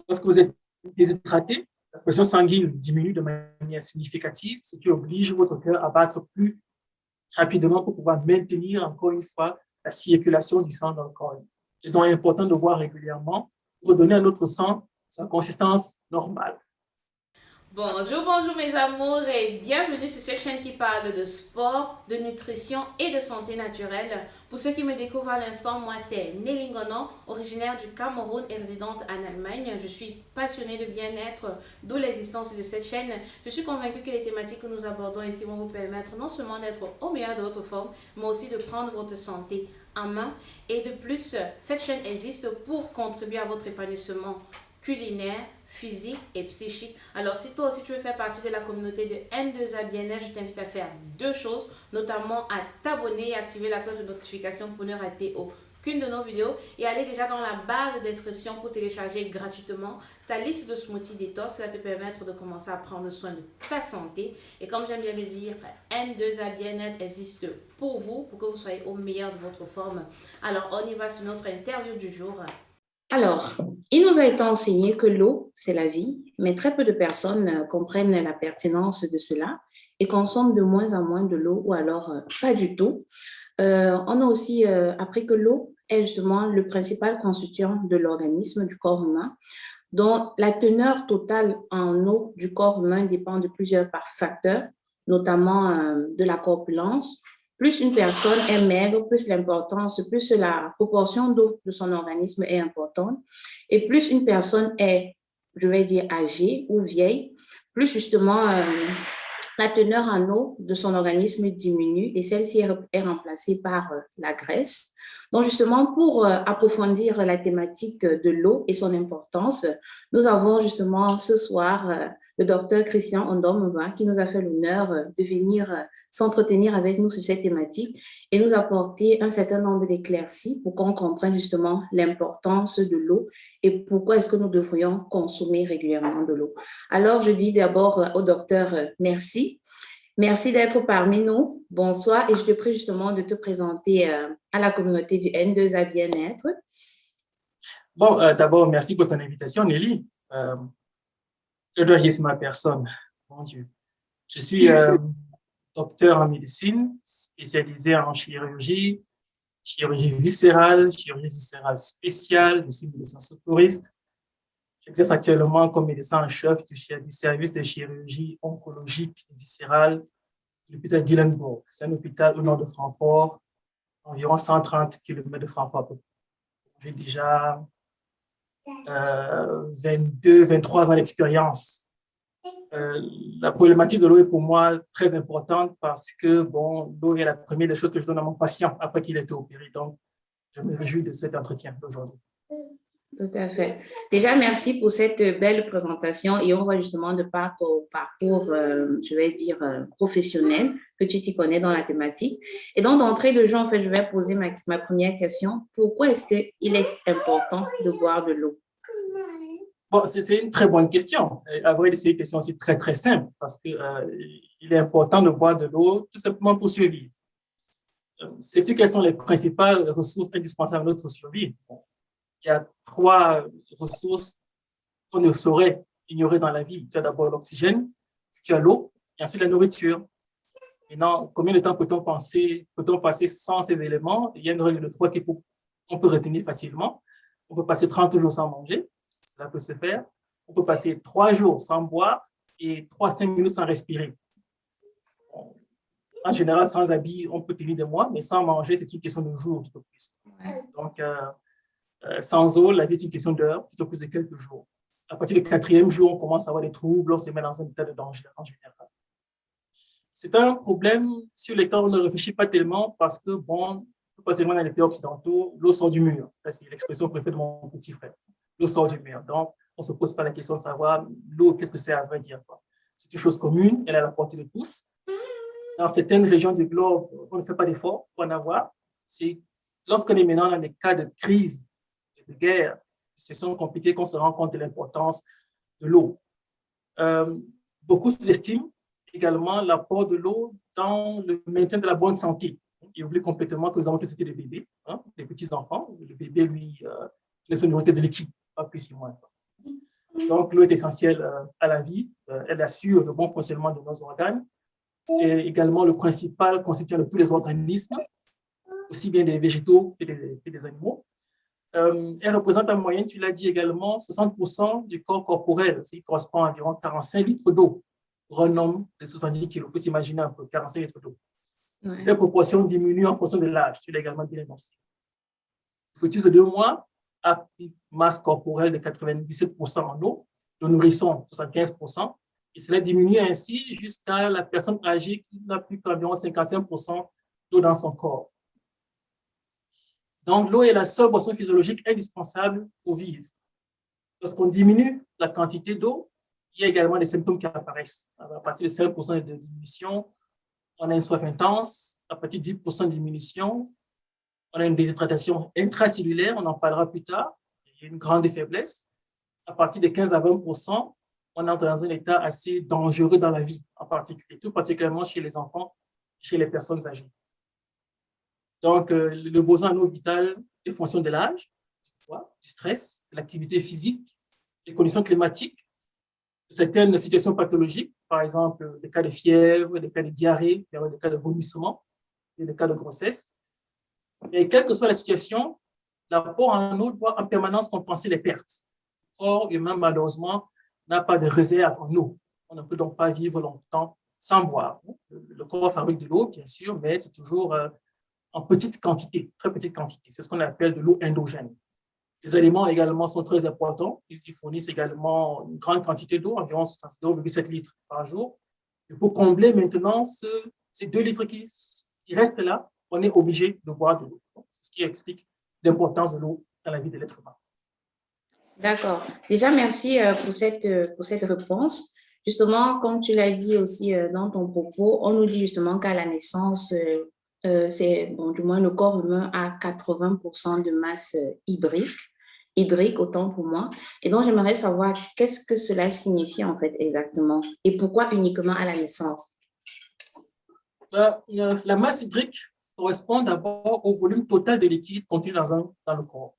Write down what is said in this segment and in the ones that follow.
Lorsque vous êtes déshydraté, la pression sanguine diminue de manière significative, ce qui oblige votre cœur à battre plus rapidement pour pouvoir maintenir, encore une fois, la circulation du sang dans le corps. C'est donc important de boire régulièrement pour redonner à notre sang sa consistance normale. Bonjour, bonjour mes amours et bienvenue sur cette chaîne qui parle de sport, de nutrition et de santé naturelle. Pour ceux qui me découvrent à l'instant, moi c'est Nelly Ngono, originaire du Cameroun et résidente en Allemagne. Je suis passionnée de bien-être, d'où l'existence de cette chaîne. Je suis convaincue que les thématiques que nous abordons ici vont vous permettre non seulement d'être au meilleur de votre forme, mais aussi de prendre votre santé en main. Et de plus, cette chaîne existe pour contribuer à votre épanouissement culinaire, physique et psychique. Alors, si toi aussi tu veux faire partie de la communauté de N2A Bien-être, je t'invite à faire deux choses, notamment à t'abonner et activer la cloche de notification pour ne rater aucune de nos vidéos et aller déjà dans la barre de description pour télécharger gratuitement ta liste de smoothies détox qui va te permettre de commencer à prendre soin de ta santé. Et comme j'aime bien le dire, N2A Bien-être existe pour vous, pour que vous soyez au meilleur de votre forme. Alors, on y va sur notre interview du jour. Alors, il nous a été enseigné que l'eau, c'est la vie, mais très peu de personnes comprennent la pertinence de cela et consomment de moins en moins de l'eau ou alors pas du tout. On a aussi appris que l'eau est justement le principal constituant de l'organisme du corps humain, dont la teneur totale en eau du corps humain dépend de plusieurs facteurs, notamment de la corpulence. Plus une personne est maigre, plus la proportion d'eau de son organisme est importante. Et plus une personne est, je vais dire, âgée ou vieille, plus justement la teneur en eau de son organisme diminue et celle-ci est remplacée par la graisse. Donc justement, pour approfondir la thématique de l'eau et son importance, nous avons justement ce soir le docteur Christian Ondomova qui nous a fait l'honneur de venir s'entretenir avec nous sur cette thématique et nous apporter un certain nombre d'éclaircies pour qu'on comprenne justement l'importance de l'eau et pourquoi est-ce que nous devrions consommer régulièrement de l'eau. Alors, je dis d'abord au docteur merci. Merci d'être parmi nous. Bonsoir et je te prie justement de te présenter à la communauté du N2A Bien-être. Bon, d'abord, merci pour ton invitation, Nelly. Que dois-je dire sur ma personne? Mon Dieu. Je suis docteur en médecine, spécialisé en chirurgie viscérale spéciale. Je suis médecin secouriste. J'exerce actuellement comme médecin en chef du service de chirurgie oncologique et viscérale de l'hôpital d'Ilenburg. C'est un hôpital au nord de Francfort, environ 130 km de Francfort. J'ai déjà 23 ans d'expérience. La problématique de l'eau est pour moi très importante parce que bon, l'eau est la première des choses que je donne à mon patient après qu'il ait été opéré. Donc, je me réjouis de cet entretien d'aujourd'hui. Tout à fait. Déjà, merci pour cette belle présentation et on va justement de par ton parcours, je vais dire, professionnel, que tu t'y connais dans la thématique. Et donc, d'entrée de jeu, en fait, je vais poser ma première question. Pourquoi est-ce qu'il est important de boire de l'eau? Bon, c'est une très bonne question. À vrai dire, c'est une question aussi très, très simple parce que il est important de boire de l'eau tout simplement pour survivre. Sais-tu quelles sont les principales ressources indispensables à notre survie? Bon, il y a trois ressources qu'on ne saurait ignorer dans la vie. Tu as d'abord l'oxygène, tu as l'eau et ensuite la nourriture. Maintenant, combien de temps peut-on passer sans ces éléments? Il y a une règle de trois qu'on peut retenir facilement. On peut passer 30 jours sans manger, cela peut se faire. On peut passer 3 jours sans boire et 3 à 5 minutes sans respirer. En général, sans habit, on peut tenir des mois, mais sans manger, c'est une question de jours, tout au plus. Donc, sans eau, la vie est une question d'heures, tout au plus de quelques jours. À partir du quatrième jour, on commence à avoir des troubles, on se met dans un état de danger en général. C'est un problème sur lequel on ne réfléchit pas tellement parce que, bon, particulièrement dans les pays occidentaux, l'eau sort du mur. Ça, c'est l'expression préférée de mon petit frère. L'eau sort du mur. Donc, on ne se pose pas la question de savoir l'eau, qu'est-ce que c'est à vrai dire. C'est une chose commune, elle est à la portée de tous. Dans certaines régions du globe, on ne fait pas d'efforts pour en avoir. C'est lorsqu'on est maintenant dans des cas de crise, de guerre, de situations compliquées qu'on se rend compte de l'importance de l'eau. Beaucoup sous-estiment également l'apport de l'eau dans le maintien de la bonne santé. Ils oublient complètement que nous avons tous été des bébés, hein, des petits-enfants. Le bébé, lui, ne se nourrit que de liquide, pas plus si moins. Donc, l'eau est essentielle à la vie. Elle assure le bon fonctionnement de nos organes. C'est également le principal constituant de tous les organismes, aussi bien des végétaux que des animaux. Elle représente en moyenne, tu l'as dit également, 60% du corps corporel, ce qui correspond à environ 45 litres d'eau pour un homme de 70 kg. Il faut s'imaginer un peu, 45 litres d'eau. Ouais. Cette proportion diminue en fonction de l'âge, tu l'as également bien énoncé. Le fœtus de 2 mois a une masse corporelle de 97% en eau, le nourrisson 75%, et cela diminue ainsi jusqu'à la personne âgée qui n'a plus qu'environ 55% d'eau dans son corps. Donc, l'eau est la seule boisson physiologique indispensable pour vivre. Lorsqu'on diminue la quantité d'eau, il y a également des symptômes qui apparaissent. À partir de 5% de diminution, on a une soif intense. À partir de 10% de diminution, on a une déshydratation intracellulaire, on en parlera plus tard. Il y a une grande faiblesse. À partir de 15 à 20%, on entre dans un état assez dangereux dans la vie, en particulier, tout particulièrement chez les enfants, chez les personnes âgées. Donc, le besoin en eau vitale est fonction de l'âge, du stress, de l'activité physique, des conditions climatiques, de certaines situations pathologiques, par exemple des cas de fièvre, des cas de diarrhée, des cas de vomissement, et des cas de grossesse. Et quelle que soit la situation, l'apport en eau doit en permanence compenser les pertes. Le corps humain, malheureusement, n'a pas de réserve en eau. On ne peut donc pas vivre longtemps sans boire. Le corps fabrique de l'eau, bien sûr, mais c'est toujours en petite quantité, très petite quantité. C'est ce qu'on appelle de l'eau endogène. Les aliments également sont très importants. Ils fournissent également une grande quantité d'eau, environ 0,7 litres par jour. Et pour combler maintenant ces 2 litres qui restent là, on est obligé de boire de l'eau. C'est ce qui explique l'importance de l'eau dans la vie de l'être humain. D'accord. Déjà, merci pour cette réponse. Justement, comme tu l'as dit aussi dans ton propos, on nous dit justement qu'à la naissance, du moins le corps humain a 80% de masse hydrique, autant pour moi. Et donc, j'aimerais savoir qu'est-ce que cela signifie en fait exactement et pourquoi uniquement à la naissance? La masse hydrique correspond d'abord au volume total de liquide contenu dans le corps.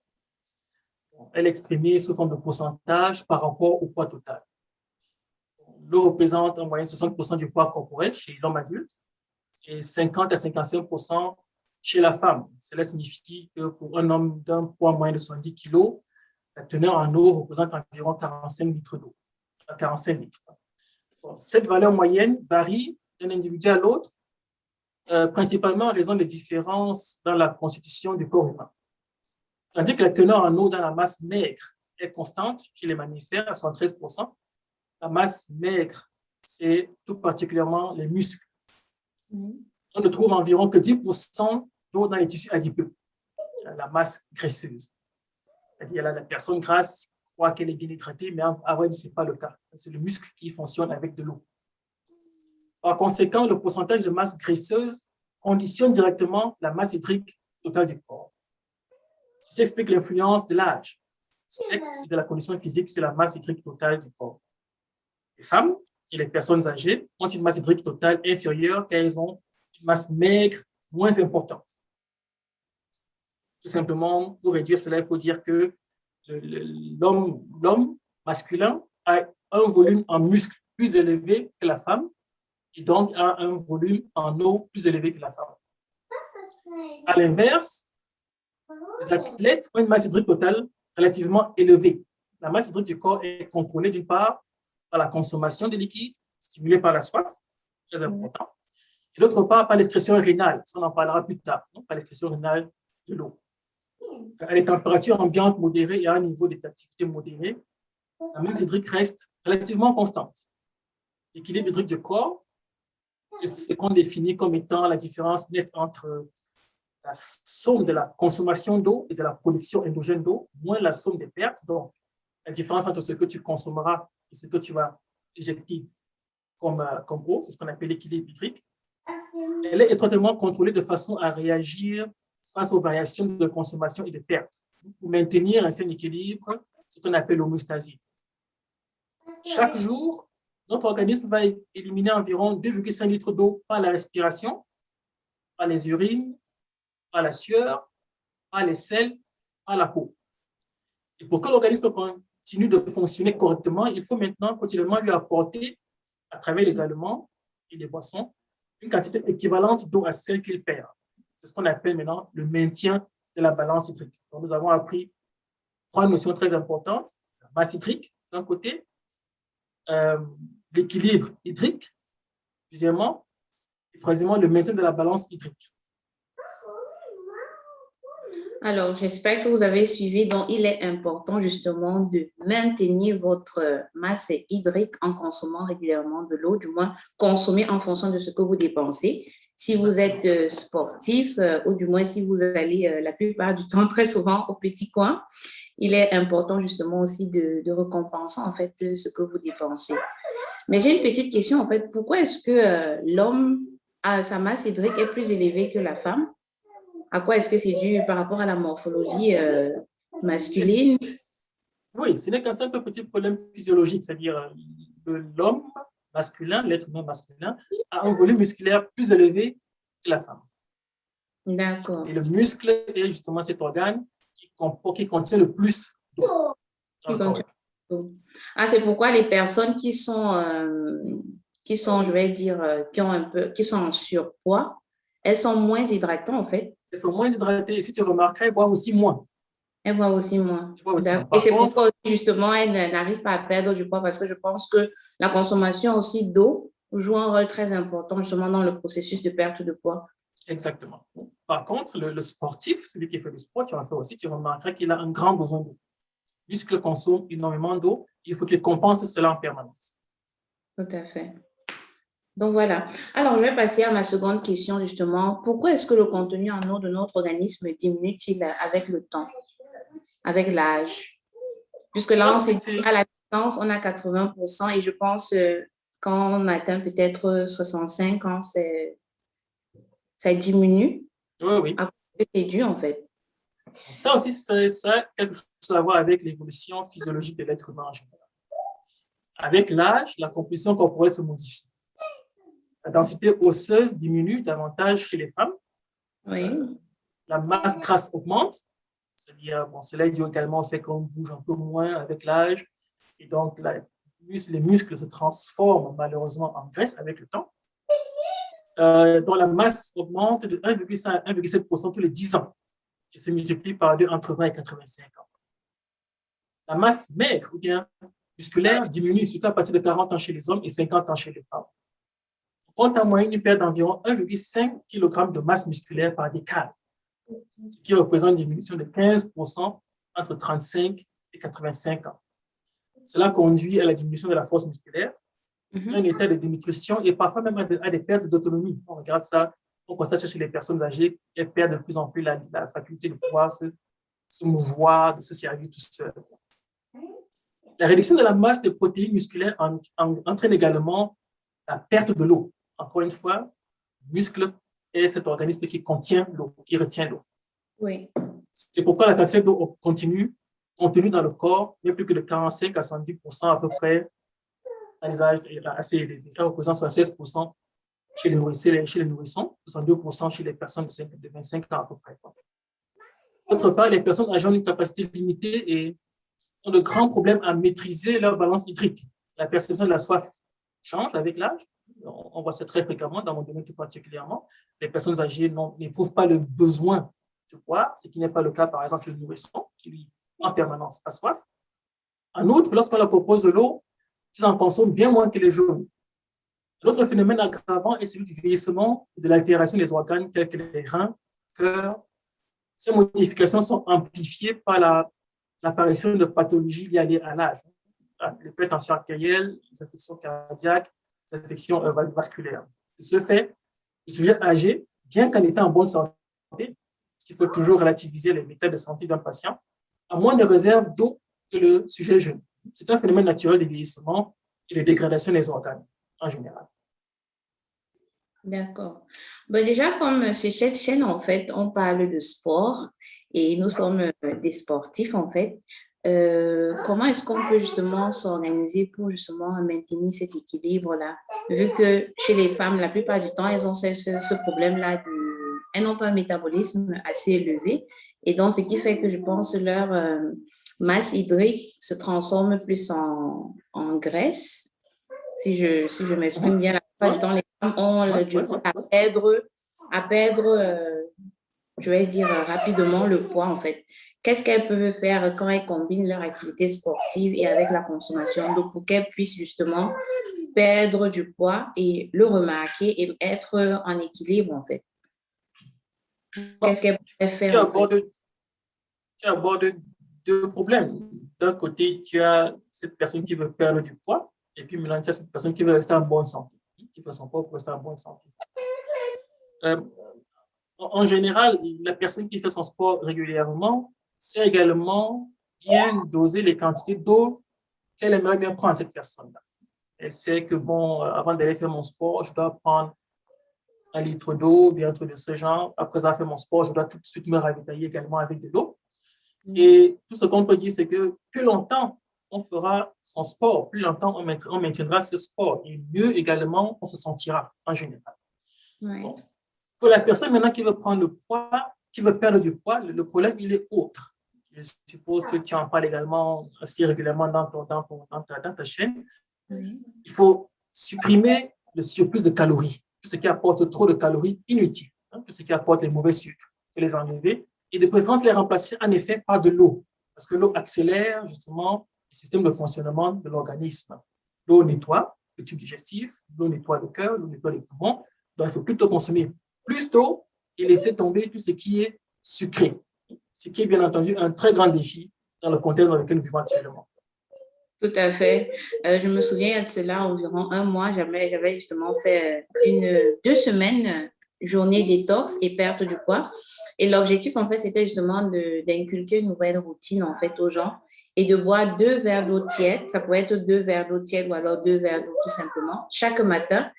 Elle est exprimée sous forme de pourcentage par rapport au poids total. L'eau représente en moyenne 60% du poids corporel chez l'homme adulte et 50 à 55% chez la femme. Cela signifie que pour un homme d'un poids moyen de 70 kg, la teneur en eau représente environ 45 litres d'eau. 45 litres. Cette valeur moyenne varie d'un individu à l'autre, principalement en raison des différences dans la constitution du corps humain. Tandis que la teneur en eau dans la masse maigre est constante chez les mammifères à 73%, la masse maigre, c'est tout particulièrement les muscles. On ne trouve environ que 10% d'eau dans les tissus adipeux, la masse graisseuse. C'est-à-dire la personne grasse croit qu'elle est bien hydratée, mais en vrai, ce n'est pas le cas. C'est le muscle qui fonctionne avec de l'eau. Par conséquent, le pourcentage de masse graisseuse conditionne directement la masse hydrique totale du corps. Ceci explique l'influence de l'âge, du sexe et de la condition physique sur la masse hydrique totale du corps. Les femmes et les personnes âgées ont une masse hydrique totale inférieure car elles ont une masse maigre moins importante. Tout simplement, pour réduire cela, il faut dire que l'homme masculin a un volume en muscles plus élevé que la femme et donc a un volume en eau plus élevé que la femme. À l'inverse, les athlètes ont une masse hydrique totale relativement élevée. La masse hydrique du corps est contrôlée d'une part par la consommation de liquide, stimulée par la soif, très important, et d'autre part par l'excrétion rénale, ça on en parlera plus tard, par l'excrétion rénale de l'eau. À des températures ambiantes modérées et à un niveau d'activité modéré, la masse hydrique reste relativement constante. L'équilibre hydrique du corps, c'est ce qu'on définit comme étant la différence nette entre la somme de la consommation d'eau et de la production endogène d'eau, moins la somme des pertes. Donc, la différence entre ce que tu consommeras et ce que tu vas éjecter comme eau, c'est ce qu'on appelle l'équilibre hydrique. Elle est étroitement contrôlée de façon à réagir face aux variations de consommation et de pertes. Pour maintenir un certain équilibre, ce qu'on appelle l'homéostasie. Chaque jour, notre organisme va éliminer environ 2,5 litres d'eau par la respiration, par les urines, par la sueur, par les selles, par la peau. Et pour que l'organisme continue de fonctionner correctement, il faut maintenant continuellement lui apporter, à travers les aliments et les boissons, une quantité équivalente d'eau à celle qu'il perd. C'est ce qu'on appelle maintenant le maintien de la balance hydrique. Donc, nous avons appris 3 notions très importantes: la masse hydrique, d'un côté, l'équilibre hydrique, deuxièmement, et troisièmement, le maintien de la balance hydrique. Alors, j'espère que vous avez suivi. Donc, il est important justement de maintenir votre masse hydrique en consommant régulièrement de l'eau, du moins consommer en fonction de ce que vous dépensez. Si vous êtes sportif, ou du moins si vous allez la plupart du temps, très souvent au petit coin, il est important justement aussi de récompenser en fait ce que vous dépensez. Mais j'ai une petite question en fait. Pourquoi est-ce que l'homme, sa masse hydrique est plus élevée que la femme? À quoi est-ce que c'est dû par rapport à la morphologie masculine? Oui, ce n'est qu'un simple petit problème physiologique, c'est-à-dire l'homme masculin, l'être humain masculin, a un volume musculaire plus élevé que la femme. D'accord. Et le muscle est justement cet organe qui contient le plus d'eau. C'est pourquoi les personnes qui sont, je vais dire, qui sont en surpoids, elles sont moins hydratées en fait. Elles sont moins hydratées. Et si tu remarquerais, elles boivent aussi moins. Elles boivent aussi moins. Et c'est pourquoi aussi, justement, elles n'arrivent pas à perdre du poids, parce que je pense que la consommation aussi d'eau joue un rôle très important justement dans le processus de perte de poids. Exactement. Par contre, le sportif, celui qui fait du sport, tu en fais aussi, tu remarqueras qu'il a un grand besoin d'eau. Puisqu'il consomme énormément d'eau, il faut qu'il compense cela en permanence. Tout à fait. Donc, voilà. Alors, je vais passer à ma seconde question, justement. Pourquoi est-ce que le contenu en eau de notre organisme diminue-t-il avec le temps, avec l'âge? Puisque là, on sait à la naissance, on a 80%, et je pense quand on atteint peut-être 65 ans, ça diminue. Oui. C'est dû, en fait. Ça aussi, ça a quelque chose à voir avec l'évolution physiologique de l'être humain en général. Avec l'âge, la composition corporelle se modifie. La densité osseuse diminue davantage chez les femmes. Oui. La masse grasse augmente. C'est-à-dire, cela est dû également au fait qu'on bouge un peu moins avec l'âge. Et donc, les muscles se transforment malheureusement en graisse avec le temps. Donc, la masse augmente de 1,5 à 1,7% tous les 10 ans, qui se multiplie par 2 entre 20 et 85 ans. La masse maigre ou bien musculaire diminue surtout à partir de 40 ans chez les hommes et 50 ans chez les femmes. On compte en moyenne une perte d'environ 1,5 kg de masse musculaire par décade, ce qui représente une diminution de 15% entre 35 et 85 ans. Cela conduit à la diminution de la force musculaire, un état de dénutrition et parfois même à des pertes d'autonomie. On regarde ça, on constate ça chez les personnes âgées, elles perdent de plus en plus la faculté de pouvoir se mouvoir, de se servir tout seul. La réduction de la masse de protéines musculaires entraîne également la perte de l'eau. Encore une fois, le muscle est cet organisme qui contient l'eau, qui retient l'eau. Oui. C'est pourquoi la quantité d'eau contenue dans le corps n'est plus que de 45 à 70% à peu près à des âges assez élevés. Elle représente 76% chez les nourrissons, 62% chez les personnes de 25 ans à peu près. D'autre part, les personnes âgées ont une capacité limitée et ont de grands problèmes à maîtriser leur balance hydrique. La perception de la soif change avec l'âge. On voit ça très fréquemment dans mon domaine tout particulièrement. Les personnes âgées n'éprouvent pas le besoin de boire, ce qui n'est pas le cas, par exemple, chez le nourrisson, qui lui, en permanence, a soif. En outre, lorsqu'on leur propose de l'eau, ils en consomment bien moins que les jeunes. L'autre phénomène aggravant est celui du vieillissement et de l'altération des organes tels que les reins, le cœur. Ces modifications sont amplifiées par l'apparition de pathologies liées à l'âge, l'hypertension artérielle, les affections cardiaques, les affections vasculaires. De ce fait, le sujet âgé, bien qu'en étant en bonne santé, parce qu'il faut toujours relativiser les méthodes de santé d'un patient, a moins de réserves d'eau que le sujet jeune. C'est un phénomène naturel de vieillissement et de dégradation des organes en général. D'accord. Déjà, comme chez cette chaîne, en fait, on parle de sport et nous sommes des sportifs, en fait. Comment est-ce qu'on peut justement s'organiser pour justement maintenir cet équilibre-là? Vu que chez les femmes, la plupart du temps, elles ont ce problème-là, elles n'ont pas un métabolisme assez élevé. Et donc, ce qui fait que je pense masse hydrique se transforme plus en graisse. Si je m'exprime bien, la plupart du temps, les femmes ont du mal à perdre je vais dire rapidement le poids en fait. Qu'est-ce qu'elles peuvent faire quand elles combinent leur activité sportive et avec la consommation d'eau pour qu'elles puissent justement perdre du poids et le remarquer et être en équilibre en fait? Qu'est-ce qu'elles peuvent faire en fait? Tu abordes deux problèmes. D'un côté, tu as cette personne qui veut perdre du poids et puis maintenant, tu as cette personne qui veut rester en bonne santé, qui fait son poids pour rester en bonne santé. En général, la personne qui fait son sport régulièrement sait également bien doser les quantités d'eau qu'elle aimerait bien prendre, cette personne-là. Elle sait que, bon, avant d'aller faire mon sport, je dois prendre 1 litre d'eau, bien un truc de ce genre. Après avoir fait mon sport, je dois tout de suite me ravitailler également avec de l'eau. Et tout ce qu'on peut dire, c'est que plus longtemps on fera son sport, plus longtemps on maintiendra ce sport et mieux également on se sentira en général. Ouais. Bon. Pour la personne maintenant qui veut prendre le poids, qui veut perdre du poids, le problème, il est autre. Je suppose que tu en parles également assez régulièrement dans ta chaîne. Il faut supprimer le surplus de calories, tout ce qui apporte trop de calories inutiles, tout ce qui apporte les mauvais sucres, il faut les enlever et de préférence les remplacer en effet par de l'eau, parce que l'eau accélère justement le système de fonctionnement de l'organisme. L'eau nettoie le tube digestif, l'eau nettoie le cœur, l'eau nettoie les poumons, donc il faut plutôt consommer plus d'eau et laisser tomber tout ce qui est sucré, ce qui est bien entendu un très grand défi dans le contexte dans lequel nous vivons actuellement. Tout à fait. Je me souviens de cela environ 1 mois. J'avais justement fait 2 semaines journée détox et perte du poids. Et l'objectif, en fait, c'était justement d'inculquer une nouvelle routine, en fait, aux gens et de boire 2 verres d'eau tiède. Ça pourrait être 2 verres d'eau tiède ou alors 2 verres d'eau tout simplement, chaque matin.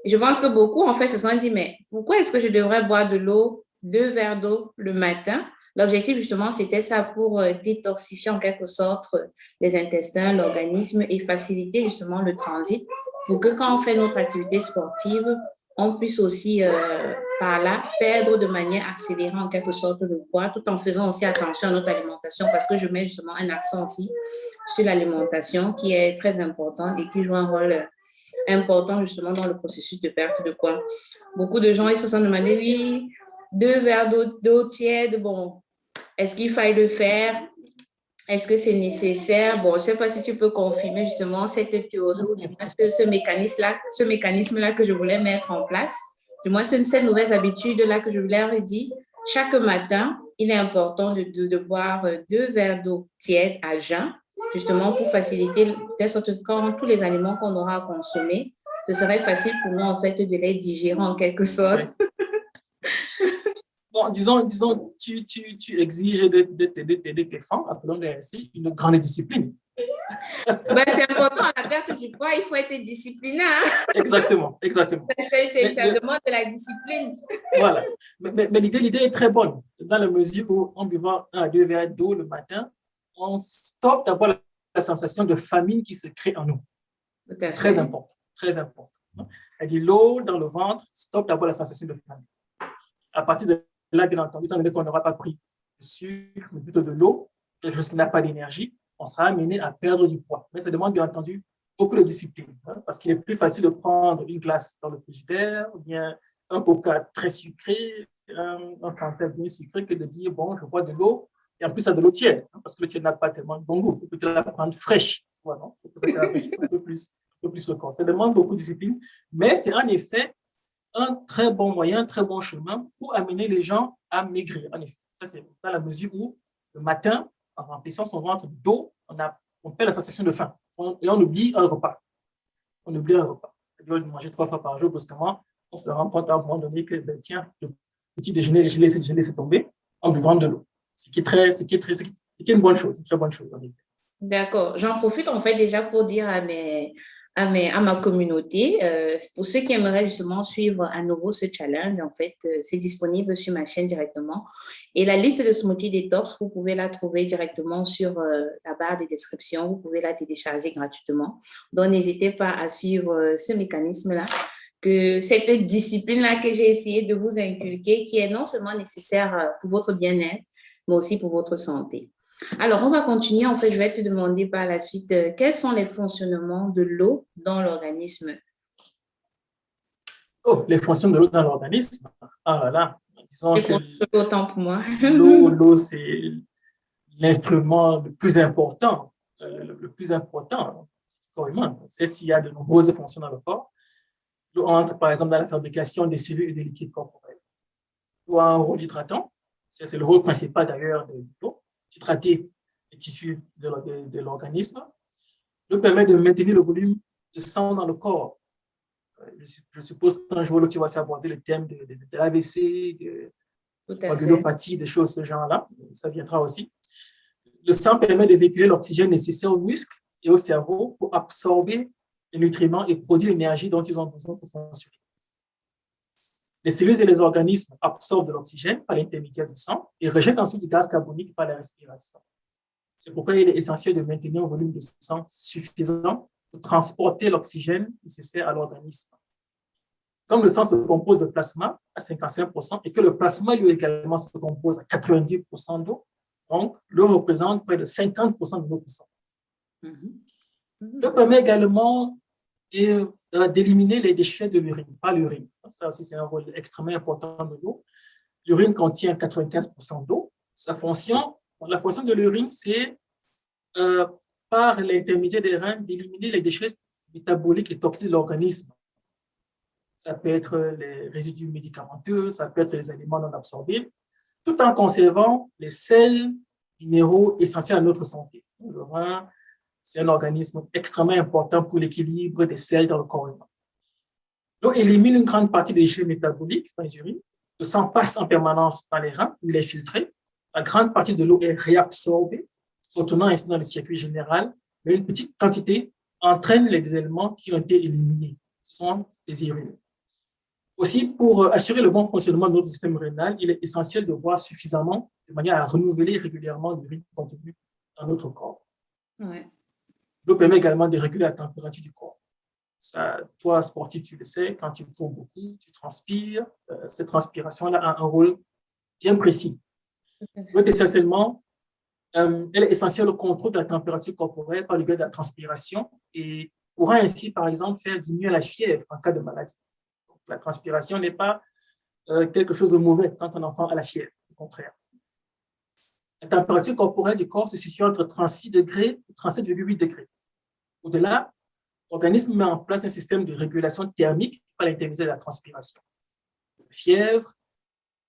Et je pense que beaucoup, en fait, se sont dit, mais pourquoi est-ce que je devrais boire de l'eau, 2 verres d'eau le matin? L'objectif, justement, c'était ça pour détoxifier en quelque sorte les intestins, l'organisme et faciliter justement le transit pour que quand on fait notre activité sportive, on puisse aussi par là perdre de manière accélérée en quelque sorte le poids tout en faisant aussi attention à notre alimentation parce que je mets justement un accent aussi sur l'alimentation qui est très important et qui joue un rôle important justement dans le processus de perte de poids. Beaucoup de gens ils se sont demandé, oui, 2 verres d'eau tiède, bon, est-ce qu'il faille le faire? Est-ce que c'est nécessaire? Bon, je ne sais pas si tu peux confirmer justement cette théorie ou du moins ce mécanisme-là que je voulais mettre en place. Du moins, cette nouvelle habitude-là que je voulais redire. Chaque matin, il est important de boire 2 verres d'eau tiède à jeun, justement pour faciliter, de telle sorte que quand tous les aliments qu'on aura à consommer, ce serait facile pour nous, en fait, de les digérer en quelque sorte. Bon, disons, tu exiges de tes femmes, appelons-les ainsi, une grande discipline. Ben, c'est important, à la perte du poids, il faut être discipliné. Hein? Exactement. Ça demande de la discipline. Voilà. Mais l'idée est très bonne, dans la mesure où, en buvant 1 à 2 verres d'eau le matin, on stoppe d'abord la sensation de famine qui se crée en nous. Très important, très important. C'est-à-dire l'eau dans le ventre stoppe d'abord la sensation de famine. À partir de là, bien entendu, étant donné qu'on n'aura pas pris de sucre, mais plutôt de l'eau, quelque chose qui n'a pas d'énergie, on sera amené à perdre du poids. Mais ça demande bien entendu beaucoup de discipline, parce qu'il est plus facile de prendre une glace dans le frigidaire, ou bien un coca très sucré, un Fanta bien sucré, que de dire, bon, je bois de l'eau, et en plus, ça de l'eau tiède, parce que l'eau tiède n'a pas tellement de bon goût. Il faut peut-être la prendre fraîche, voilà, pour que ça rafraîchisse un peu plus le corps. Ça demande beaucoup de discipline, mais c'est en effet un très bon moyen, un très bon chemin pour amener les gens à maigrir. En effet, ça c'est dans la mesure où le matin, en remplissant son ventre d'eau, on perd la sensation de faim et on oublie un repas. On oublie un repas. Au lieu de manger 3 fois par jour, brusquement, on se rend compte à un moment donné que, ben, tiens, le petit déjeuner, je laisse tomber en buvant de l'eau. Ce qui est une bonne chose, une très bonne chose. D'accord. J'en profite en fait déjà pour dire à ma communauté, pour ceux qui aimeraient justement suivre à nouveau ce challenge, en fait, c'est disponible sur ma chaîne directement. Et la liste de Smoothie Detox, vous pouvez la trouver directement sur la barre de description. Vous pouvez la télécharger gratuitement. Donc, n'hésitez pas à suivre ce mécanisme-là, que cette discipline-là que j'ai essayé de vous inculquer, qui est non seulement nécessaire pour votre bien-être, mais aussi pour votre santé. Alors, on va continuer. En fait, je vais te demander par la suite quels sont les fonctionnements de l'eau dans l'organisme. Oh, les fonctions de l'eau dans l'organisme. Ah là, disons Les que fonctions de l'eau, autant pour moi. l'eau, c'est l'instrument le plus important, le plus important du corps humain. C'est s'il y a de nombreuses fonctions dans le corps. L'eau entre, par exemple, dans la fabrication des cellules et des liquides corporels. L'eau a un rôle hydratant. C'est le rôle principal d'ailleurs de l'eau, d'hydrater les tissus de l'organisme. L'eau permet de maintenir le volume de sang dans le corps. Je suppose qu'un jour, tu vas aborder le thème de l'AVC, de l'opathie, des choses de ce genre-là. Ça viendra aussi. Le sang permet de véhiculer l'oxygène nécessaire aux muscles et au cerveau pour absorber les nutriments et produire l'énergie dont ils ont besoin pour fonctionner. Les cellules et les organismes absorbent de l'oxygène par l'intermédiaire du sang et rejettent ensuite du gaz carbonique par la respiration. C'est pourquoi il est essentiel de maintenir un volume de sang suffisant pour transporter l'oxygène nécessaire à l'organisme. Comme le sang se compose de plasma à 55% et que le plasma lui également se compose à 90% d'eau, donc l'eau représente près de 50% de notre sang. L'eau permet également d'éliminer les déchets de l'urine, pas l'urine. Ça aussi, c'est un rôle extrêmement important de l'eau. L'urine contient 95% d'eau. La fonction de l'urine, c'est par l'intermédiaire des reins d'éliminer les déchets métaboliques et toxiques de l'organisme. Ça peut être les résidus médicamenteux, ça peut être les aliments non absorbés, tout en conservant les sels minéraux essentiels à notre santé. Le rein, c'est un organisme extrêmement important pour l'équilibre des sels dans le corps humain. L'eau élimine une grande partie des déchets métaboliques dans les urines. Le sang passe en permanence dans les reins, il est filtré. La grande partie de l'eau est réabsorbée, retournant ainsi dans le circuit général, mais une petite quantité entraîne les éléments qui ont été éliminés. Ce sont les urines. Aussi, pour assurer le bon fonctionnement de notre système rénal, il est essentiel de boire suffisamment de manière à renouveler régulièrement l'urine contenue dans notre corps. Ouais. L'eau permet également de réguler la température du corps. Ça, toi, sportif, tu le sais, quand tu cours beaucoup, tu transpires. Cette transpiration-là a un rôle bien précis. Donc, essentiellement, elle est essentielle au contrôle de la température corporelle par le biais de la transpiration et pourra ainsi, par exemple, faire diminuer la fièvre en cas de maladie. Donc, la transpiration n'est pas quelque chose de mauvais quand un enfant a la fièvre, au contraire. La température corporelle du corps se situe entre 36 degrés et 37,8 degrés. Au-delà, l'organisme met en place un système de régulation thermique par l'intermédiaire de la transpiration. La fièvre,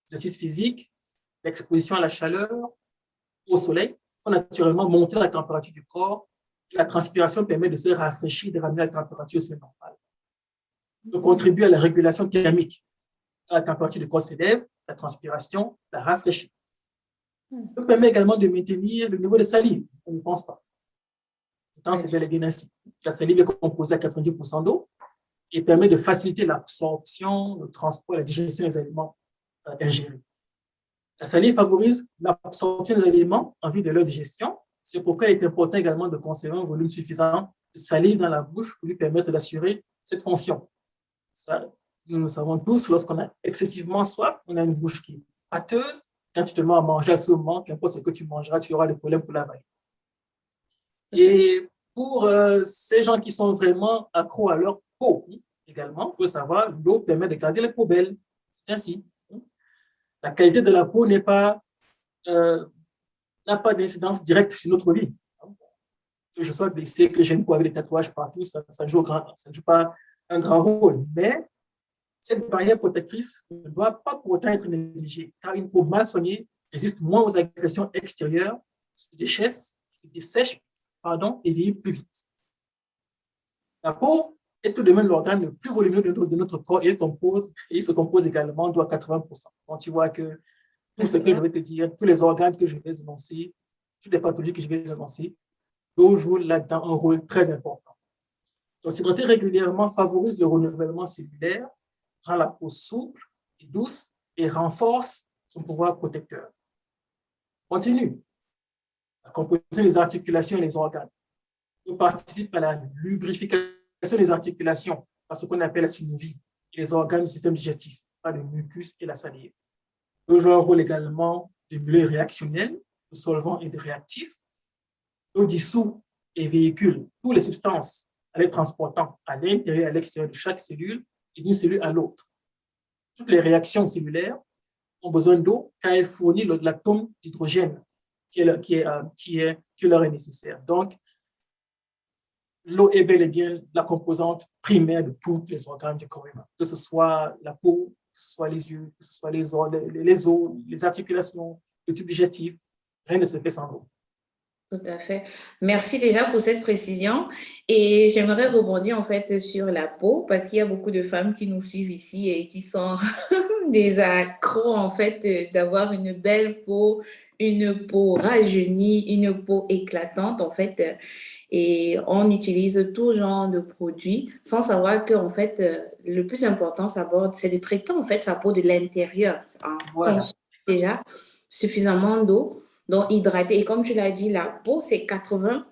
l'exercice physique, l'exposition à la chaleur, au soleil, font naturellement monter la température du corps. Et la transpiration permet de se rafraîchir, de ramener la température normale. Donc, contribue à la régulation thermique. Quand la température du corps s'élève, la transpiration la rafraîchit. Ça permet également de maintenir le niveau de salive. On ne pense pas. Pourtant, c'est bel et bien ainsi. La salive est composée à 90% d'eau et permet de faciliter l'absorption, le transport et la digestion des aliments ingérés. La salive favorise l'absorption des aliments en vue de leur digestion. C'est pourquoi il est important également de conserver un volume suffisant de salive dans la bouche pour lui permettre d'assurer cette fonction. Ça, nous le savons tous, lorsqu'on a excessivement soif, on a une bouche qui est pâteuse. Quand tu te mets à manger à ce moment, qu'importe ce que tu mangeras, tu auras des problèmes pour l'avaler. Et pour ces gens qui sont vraiment accros à leur peau, également, il faut savoir, l'eau permet de garder les peaux belles. C'est ainsi. La qualité de la peau n'a pas d'incidence directe sur notre vie. Que je sois blessé, que j'ai une peau avec des tatouages partout, ça ne joue pas un grand rôle. Mais cette barrière protectrice ne doit pas pour autant être négligée, car une peau mal soignée résiste moins aux agressions extérieures, se dessèche, et vieillit plus vite. La peau est tout de même l'organe le plus volumineux de notre corps et il se compose également d'eau à 80%. Donc, tu vois que tout ce que je vais te dire, tous les organes que je vais énoncer, toutes les pathologies que je vais énoncer, l'eau joue là-dedans un rôle très important. Donc, s'hydrater régulièrement favorise le renouvellement cellulaire, rend la peau souple et douce et renforce son pouvoir protecteur. Continue. La composition des articulations et des organes. On participe à la lubrification des articulations par ce qu'on appelle la synovie et les organes du système digestif, par le mucus et la salive. On joue un rôle également de milieu réactionnel de solvants et de réactifs. L'eau dissout et véhicule toutes les substances en les transportant à l'intérieur et à l'extérieur de chaque cellule et d'une cellule à l'autre. Toutes les réactions cellulaires ont besoin d'eau car elle fournit l'atome d'hydrogène qui leur est nécessaire. Donc, l'eau est bel et bien la composante primaire de tous les organes du corps humain, que ce soit la peau, que ce soit les yeux, que ce soit les os, les articulations, le tube digestif. Rien ne se fait sans eau. Tout à fait. Merci déjà pour cette précision. Et j'aimerais rebondir en fait sur la peau parce qu'il y a beaucoup de femmes qui nous suivent ici et qui sont des accros en fait d'avoir une belle peau, une peau rajeunie, une peau éclatante en fait. Et on utilise tout genre de produits sans savoir que en fait le plus important c'est de traiter en fait sa peau de l'intérieur en consommant déjà suffisamment d'eau. Donc, hydraté. Et comme tu l'as dit, la peau, c'est 80%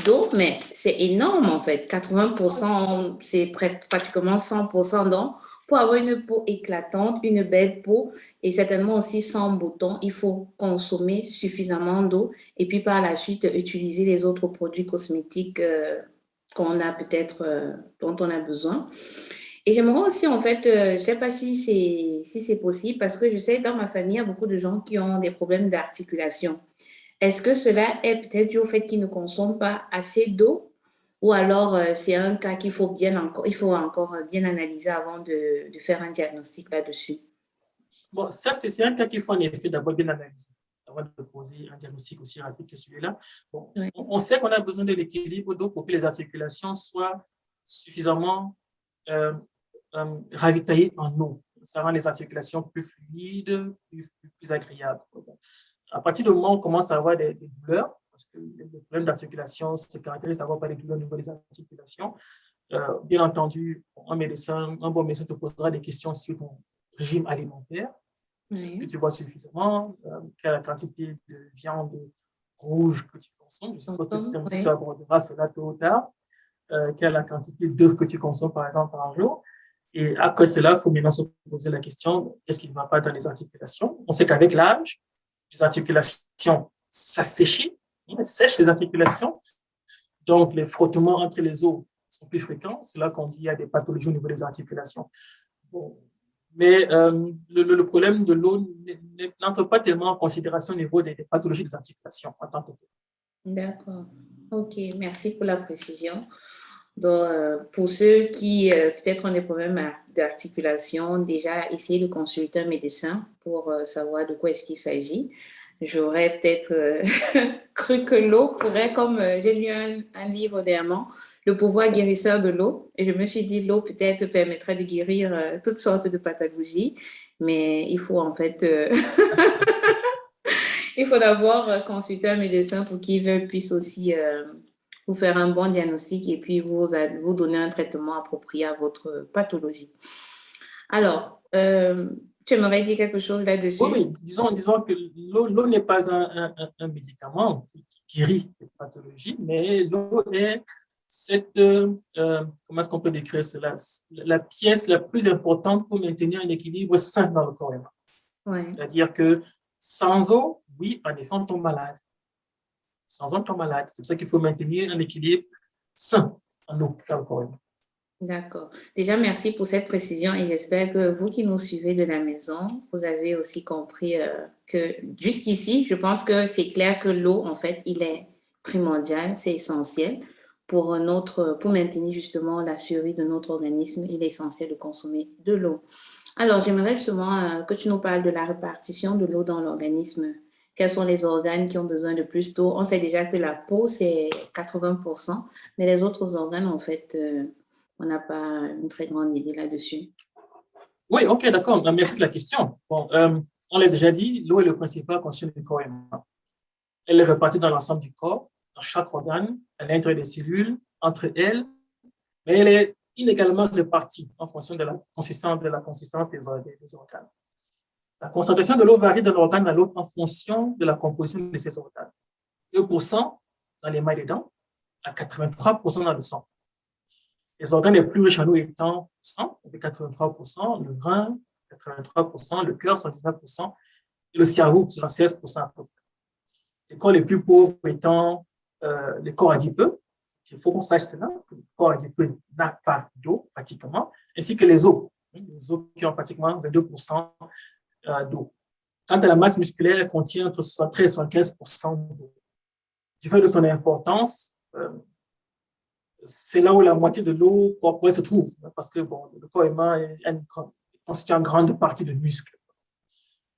d'eau, mais c'est énorme en fait. 80%, c'est pratiquement 100%. Donc, pour avoir une peau éclatante, une belle peau et certainement aussi sans boutons, il faut consommer suffisamment d'eau et puis par la suite, utiliser les autres produits cosmétiques qu'on a peut-être, dont on a besoin. Et j'aimerais aussi, en fait, je ne sais pas si c'est possible, parce que je sais que dans ma famille, il y a beaucoup de gens qui ont des problèmes d'articulation. Est-ce que cela est peut-être dû au fait qu'ils ne consomment pas assez d'eau ou alors c'est un cas qu'il faut encore bien analyser avant de faire un diagnostic là-dessus? Bon, ça, c'est un cas qu'il faut en effet d'abord bien analyser avant de poser un diagnostic aussi rapide que celui-là. Bon, Oui. on sait qu'on a besoin de l'équilibre d'eau pour que les articulations soient suffisamment ravitaillées en eau. Ça rend les articulations plus fluides, plus agréables. À partir du moment où on commence à avoir des douleurs, parce que les problèmes d'articulation se caractérisent d'abord par des douleurs au niveau des articulations, bien entendu, un bon médecin te posera des questions sur ton régime alimentaire. Est-ce que tu bois suffisamment? Quelle est la quantité de viande rouge que tu consommes? Je suppose que tu aborderas cela tôt ou tard. Quelle est la quantité d'œufs que tu consommes, par exemple, par jour? Et après cela, il faut maintenant se poser la question, qu'est-ce qui ne va pas dans les articulations? On sait qu'avec l'âge, les articulations s'assèchent, sèchent les articulations. Donc, les frottements entre les os sont plus fréquents. C'est là qu'on dit qu'il y a des pathologies au niveau des articulations. Bon. Mais le problème de l'eau n'entre pas tellement en considération au niveau des pathologies des articulations en tant que tel. D'accord. OK, merci pour la précision. Donc, pour ceux qui peut-être ont des problèmes d'articulation, déjà essayez de consulter un médecin pour savoir de quoi est-ce qu'il s'agit. J'aurais peut-être cru que l'eau pourrait, comme j'ai lu un livre dernièrement, le pouvoir guérisseur de l'eau. Et je me suis dit, l'eau peut-être permettrait de guérir toutes sortes de pathologies. Mais il faut en fait, il faut d'abord consulter un médecin pour qu'il puisse aussi vous faire un bon diagnostic et puis vous donner un traitement approprié à votre pathologie. Alors, tu aimerais dire quelque chose là-dessus? Oui, disons que l'eau n'est pas un médicament qui guérit les pathologies, mais l'eau est comment est-ce qu'on peut décrire cela? La pièce la plus importante pour maintenir un équilibre sain dans le corps humain. Ouais. C'est-à-dire que sans eau, oui, en effet, on tombe malade. Sans eau, on tombe malade. C'est pour ça qu'il faut maintenir un équilibre sain en eau dans le corps humain. D'accord. Déjà, merci pour cette précision et j'espère que vous qui nous suivez de la maison, vous avez aussi compris que jusqu'ici, je pense que c'est clair que l'eau, en fait, il est primordial, c'est essentiel pour maintenir justement la survie de notre organisme. Il est essentiel de consommer de l'eau. Alors, j'aimerais justement que tu nous parles de la répartition de l'eau dans l'organisme. Quels sont les organes qui ont besoin de plus d'eau? On sait déjà que la peau, c'est 80%, mais les autres organes, en fait, on n'a pas une très grande idée là-dessus. Oui, ok, d'accord. Merci de la question. Bon, on l'a déjà dit, l'eau est le principal constituant du corps humain. Elle est répartie dans l'ensemble du corps, dans chaque organe, à l'intérieur des cellules, entre elles, mais elle est inégalement répartie en fonction de la consistance des organes. La concentration de l'eau varie d'un organe à l'autre en fonction de la composition de ces organes. 2% dans les mailles des dents, à 83% dans le sang. Les organes les plus riches en eau étant le sang, avec 83%, le rein, 83%, le cœur, 119%, et le cerveau, 76% à peu près. Les corps les plus pauvres étant les corps adipeux. Il faut qu'on sache cela, que le corps adipeux n'a pas d'eau pratiquement, ainsi que les os. Les os qui ont pratiquement 22% d'eau. Quant à la masse musculaire, elle contient entre 73 et 75% d'eau. Du fait de son importance, c'est là où la moitié de l'eau corporelle se trouve, parce que bon, le corps humain est constitué en grande partie de muscles.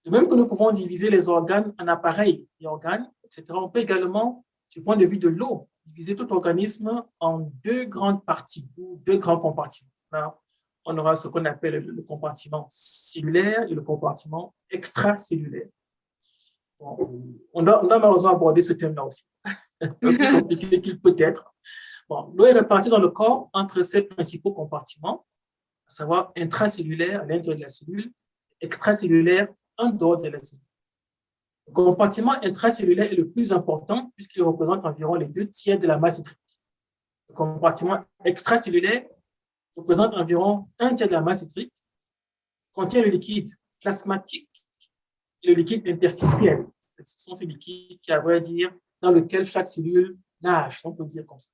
De même que nous pouvons diviser les organes en appareils et organes, etc., on peut également, du point de vue de l'eau, diviser tout organisme en deux grandes parties ou deux grands compartiments. Là, on aura ce qu'on appelle le compartiment cellulaire et le compartiment extracellulaire. Bon, on doit malheureusement aborder ce thème-là aussi. Aussi compliqué qu'il peut être. Bon, l'eau est répartie dans le corps entre ces principaux compartiments, à savoir intracellulaire à l'intérieur de la cellule, extracellulaire en dehors de la cellule. Le compartiment intracellulaire est le plus important puisqu'il représente environ les 2/3 de la masse hydrique. Le compartiment extracellulaire représente environ 1/3 de la masse hydrique, contient le liquide plasmatique et le liquide interstitiel. Ce sont ces liquides qui, à vrai dire, dans lequel chaque cellule nage, on peut dire comme ça,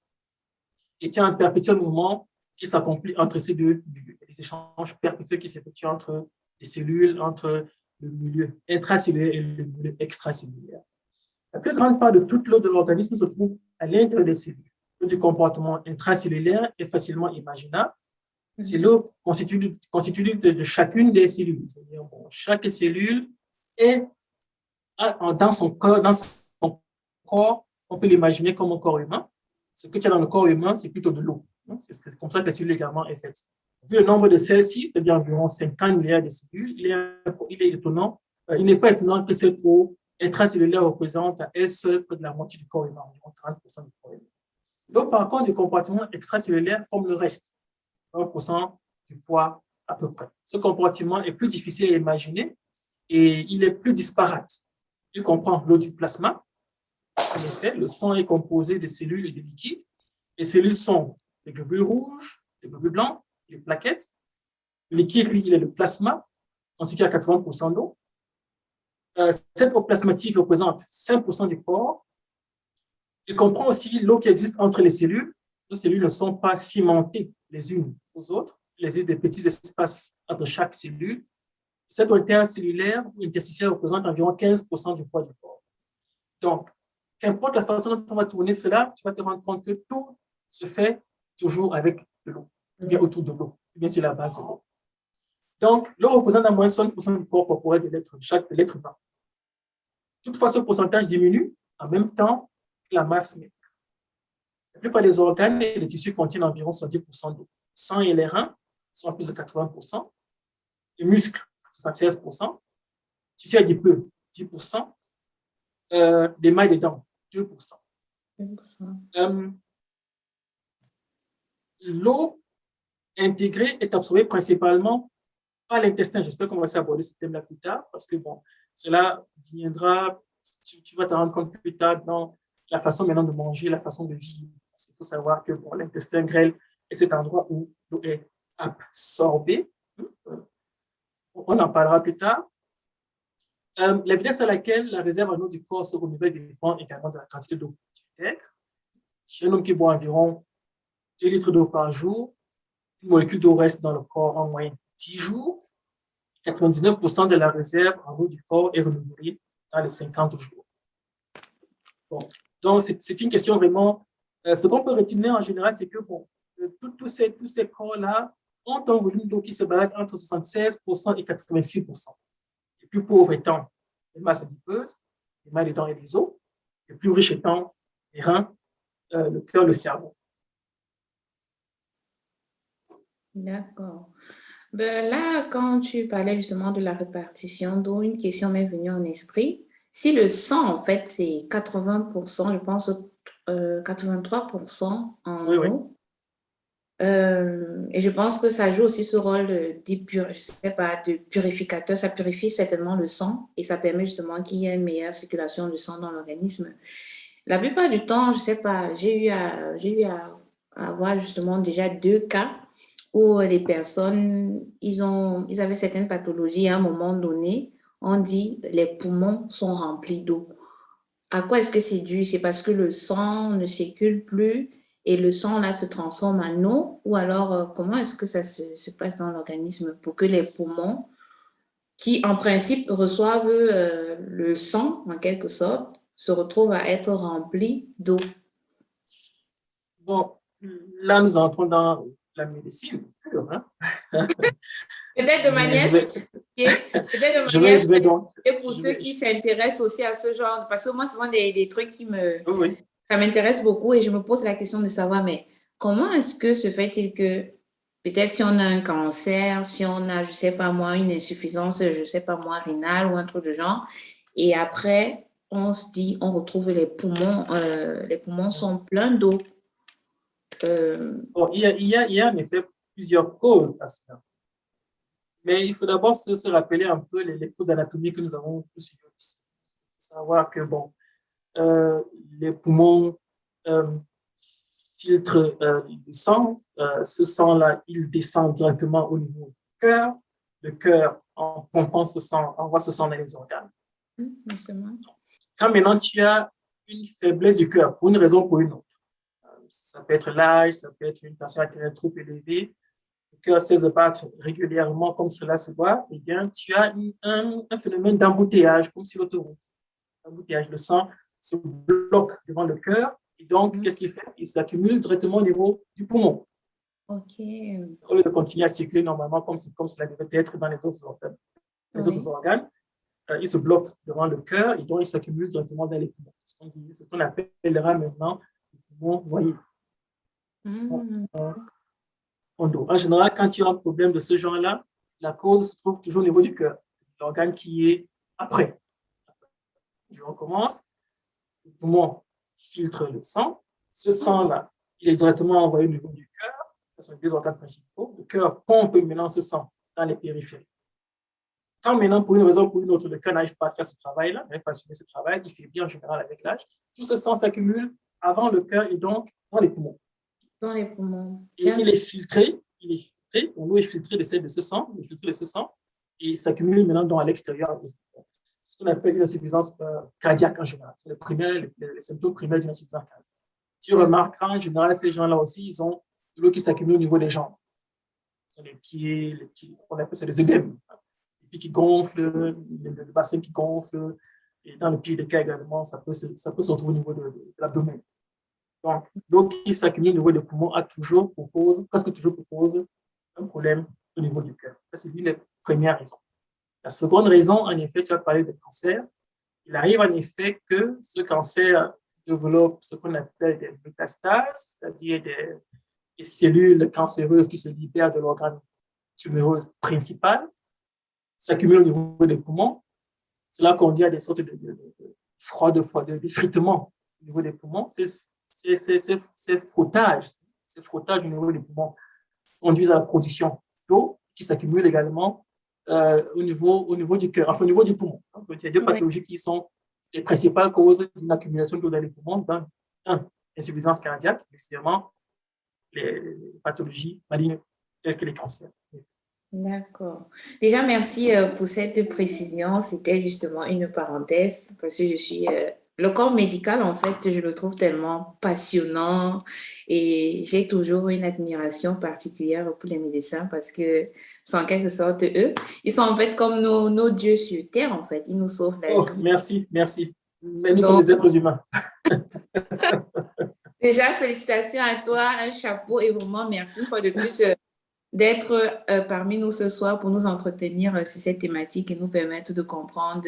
et qui a un perpétuel mouvement qui s'accomplit entre ces deux milieux. Il y a des échanges perpétuels qui s'effectuent entre les cellules, entre le milieu intracellulaire et le milieu extracellulaire. La plus grande part de toute l'eau de l'organisme se trouve à l'intérieur des cellules. L'eau du comportement intracellulaire est facilement imaginable. C'est l'eau constituée de chacune des cellules. C'est-à-dire, bon, chaque cellule est dans son corps, on peut l'imaginer comme un corps humain. Ce que tu as dans le corps humain, c'est plutôt de l'eau. C'est comme ça que la cellule également est faite. Vu le nombre de celles-ci, c'est-à-dire environ 50 milliards de cellules, il n'est pas étonnant que cette eau intracellulaire représente à elle seule près de la moitié du corps humain, environ 30% du corps humain. L'eau, par contre, du compartiment extracellulaire forme le reste, 1% du poids à peu près. Ce compartiment est plus difficile à imaginer et il est plus disparate. Il comprend l'eau du plasma. En effet, le sang est composé de cellules et de liquides. Les cellules sont les globules rouges, les globules blancs, les plaquettes. Le liquide, lui, il est le plasma, constitué à 80% d'eau. Cette eau plasmatique représente 5% du corps. Il comprend aussi l'eau qui existe entre les cellules. Les cellules ne sont pas cimentées les unes aux autres. Il existe des petits espaces entre chaque cellule. Cette eau intercellulaire ou interstitielle représente environ 15% du poids du corps. Donc, qu'importe la façon dont on va tourner cela, tu vas te rendre compte que tout se fait toujours avec de l'eau, ou bien autour de l'eau, ou bien sur la base de l'eau. Donc, l'eau représente à moins 60% du corps corporel de l'être humain. Toutefois, ce pourcentage diminue en même temps que la masse maigre. La plupart des organes et les tissus contiennent environ 70% d'eau. Le sang et les reins sont à plus de 80%, les muscles, 76%, tissu adipeux, 10%, les mailles des dents, 2%. L'eau intégrée est absorbée principalement par l'intestin. J'espère qu'on va aborder ce thème-là plus tard, parce que bon, cela viendra, tu vas te rendre compte plus tard dans la façon maintenant de manger, la façon de vivre. Parce qu'il faut savoir que bon, l'intestin grêle est cet endroit où l'eau est absorbée. On en parlera plus tard. La vitesse à laquelle la réserve en eau du corps se renouvelle dépend également de la quantité d'eau que tu intègres. Chez un homme qui boit environ 2 litres d'eau par jour, une molécule d'eau reste dans le corps en moyenne 10 jours. 99% de la réserve en eau du corps est renouvelée dans les 50 jours. Bon. Donc, c'est une question vraiment... ce qu'on peut retenir en général, c'est que bon, tous ces corps-là ont un volume d'eau qui se balade entre 76% et 86%. Les plus pauvres étant les masses adipeuses, les mailles des dents et les os, les plus riches étant les reins, le cœur, le cerveau. D'accord. Ben là, quand tu parlais justement de la répartition d'eau, une question m'est venue en esprit. Si le sang, en fait, c'est 80%, je pense 83% en Oui, oui. eau, et je pense que ça joue aussi ce rôle de purificateur. Ça purifie certainement le sang et ça permet justement qu'il y ait une meilleure circulation du sang dans l'organisme. La plupart du temps, je ne sais pas, j'ai eu à avoir justement déjà 2 cas où les personnes, ils avaient certaines pathologies à un moment donné. on dit les poumons sont remplis d'eau. À quoi est-ce que c'est dû? C'est parce que le sang ne circule plus et le sang là se transforme en eau ou alors comment est-ce que ça se passe dans l'organisme pour que les poumons, qui en principe reçoivent le sang en quelque sorte, se retrouvent à être remplis d'eau? Bon, là, nous entrons dans la médecine pure, hein. Peut-être de manière peut-être de je manière vais donc, et pour ceux qui s'intéressent aussi à ce genre, parce que moi, ce sont des trucs qui oui. ça m'intéresse beaucoup et je me pose la question de savoir, mais comment est-ce que se fait-il que peut-être si on a un cancer, si on a, je sais pas moi, une insuffisance, je sais pas moi, rénale ou un truc du genre, et après, on se dit, on retrouve les poumons sont pleins d'eau. Bon, il y a en effet plusieurs causes à cela. Mais il faut d'abord se rappeler un peu les cours d'anatomie que nous avons tous eu ici. Savoir que, bon, les poumons filtrent le sang. Ce sang-là, il descend directement au niveau du cœur. Le cœur, en pompant ce sang, envoie ce sang dans les organes. Quand maintenant tu as une faiblesse du cœur, pour une raison ou pour une autre, ça peut être l'âge, ça peut être une tension artérielle trop élevée, le cœur cesse de battre régulièrement comme cela se doit, eh bien, tu as un phénomène d'embouteillage, comme sur l'autoroute. L'embouteillage, le sang se bloque devant le cœur, et donc, qu'est-ce qu'il fait? Il s'accumule directement au niveau du poumon. OK. Au lieu de continuer à circuler normalement comme cela devait être dans les autres organes. Autres organes, il se bloque devant le cœur et donc il s'accumule directement dans les poumons. C'est ce qu'on appellera maintenant le poumon noyé. En général, quand tu as un problème de ce genre-là, la cause se trouve toujours au niveau du cœur, l'organe qui est après. Je recommence. Le poumon filtre le sang. Ce sang-là, il est directement envoyé au niveau du cœur. Ce sont les deux organes principaux. Le cœur pompe maintenant ce sang dans les périphéries. Quand maintenant, pour une raison ou pour une autre, le cœur n'arrive pas à faire ce travail-là, n'arrive pas à assumer ce travail, il fait bien en général avec l'âge, tout ce sang s'accumule avant le cœur et donc dans les poumons. Dans les poumons. Et il est filtré, l'eau est filtrée de ce sang, et il s'accumule maintenant à l'extérieur. C'est ce qu'on appelle une insuffisance cardiaque en général. C'est les symptômes primaires d'une insuffisance cardiaque. Tu remarqueras en général, ces gens-là aussi, ils ont de l'eau qui s'accumule au niveau des jambes. Sur les pieds, on appelle ça les œdèmes. Les pieds qui gonflent, le bassin qui gonfle, et dans le pied des cas également, ça peut se retrouver au niveau de l'abdomen. Donc, l'eau qui s'accumule au niveau des poumons presque toujours propose un problème au niveau du cœur. Ça, c'est l'une des premières raisons. La seconde raison, en effet, tu as parlé de cancer. Il arrive en effet que ce cancer développe ce qu'on appelle des métastases, c'est-à-dire des cellules cancéreuses qui se libèrent de l'organe tumoreux principal, s'accumulent au niveau des poumons. C'est là qu'on dit à des sortes d'effritement au niveau des poumons. Ces frottages au niveau des poumons conduisent à la production d'eau qui s'accumule également au niveau du cœur, enfin au niveau du poumon. Donc, il y a deux pathologies qui sont les principales causes d'une accumulation d'eau dans les poumons, dans l'insuffisance cardiaque, évidemment, les pathologies malignes telles que les cancers. D'accord. Déjà, merci pour cette précision. C'était justement une parenthèse parce que je suis... le corps médical, en fait, je le trouve tellement passionnant et j'ai toujours une admiration particulière pour les médecins parce que, c'est en quelque sorte, eux, ils sont en fait comme nos dieux sur Terre, en fait. Ils nous sauvent la vie. Merci. Mais nous sommes des êtres humains. Déjà, félicitations à toi, un chapeau et vraiment merci une fois de plus d'être parmi nous ce soir pour nous entretenir sur cette thématique et nous permettre de comprendre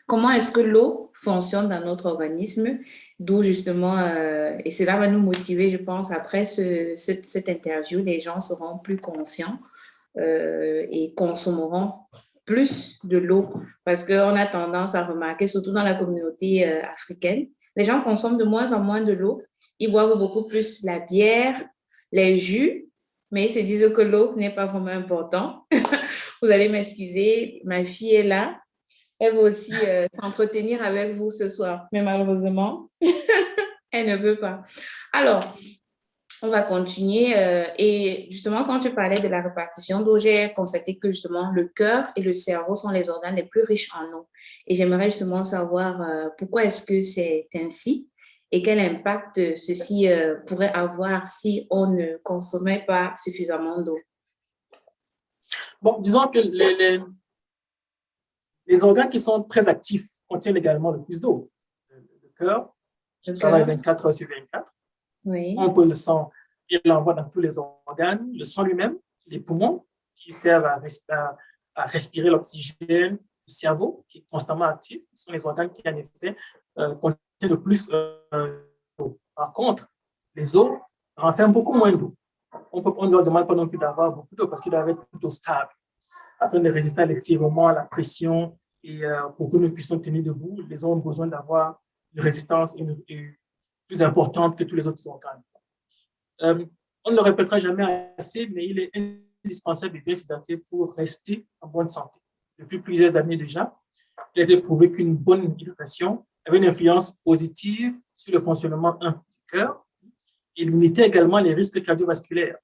comment est-ce que l'eau fonctionne dans notre organisme, d'où justement, et cela va nous motiver, je pense, après cette interview, les gens seront plus conscients et consommeront plus de l'eau parce qu'on a tendance à remarquer, surtout dans la communauté africaine, les gens consomment de moins en moins de l'eau, ils boivent beaucoup plus la bière, les jus, mais ils se disent que l'eau n'est pas vraiment important. Vous allez m'excuser, ma fille est là. Elle veut aussi s'entretenir avec vous ce soir. Mais malheureusement, elle ne veut pas. Alors, On va continuer. Et justement, quand tu parlais de la répartition d'eau, j'ai constaté que justement, le cœur et le cerveau sont les organes les plus riches en eau. Et j'aimerais justement savoir pourquoi est-ce que c'est ainsi et quel impact ceci pourrait avoir si on ne consommait pas suffisamment d'eau. Bon, disons que les organes qui sont très actifs contiennent également le plus d'eau. Le cœur, qui travaille 24 heures sur 24. Oui. On peut le sang, il l'envoie dans tous les organes. Le sang lui-même, les poumons, qui servent à respirer l'oxygène, le cerveau, qui est constamment actif, ce sont les organes qui, en effet, contiennent le plus d'eau. Par contre, les os renferment beaucoup moins d'eau. On ne leur demande pas non plus d'avoir beaucoup d'eau parce qu'ils doivent être plutôt stables afin de résister à l'étirement, à la pression et pour que nous puissions tenir debout, les os ont besoin d'avoir une résistance plus importante que tous les autres organes. On ne le répétera jamais assez, mais il est indispensable de bien s'hydrater pour rester en bonne santé. Depuis plusieurs années déjà, il a été prouvé qu'une bonne hydratation avait une influence positive sur le fonctionnement du cœur et limitait également les risques cardiovasculaires.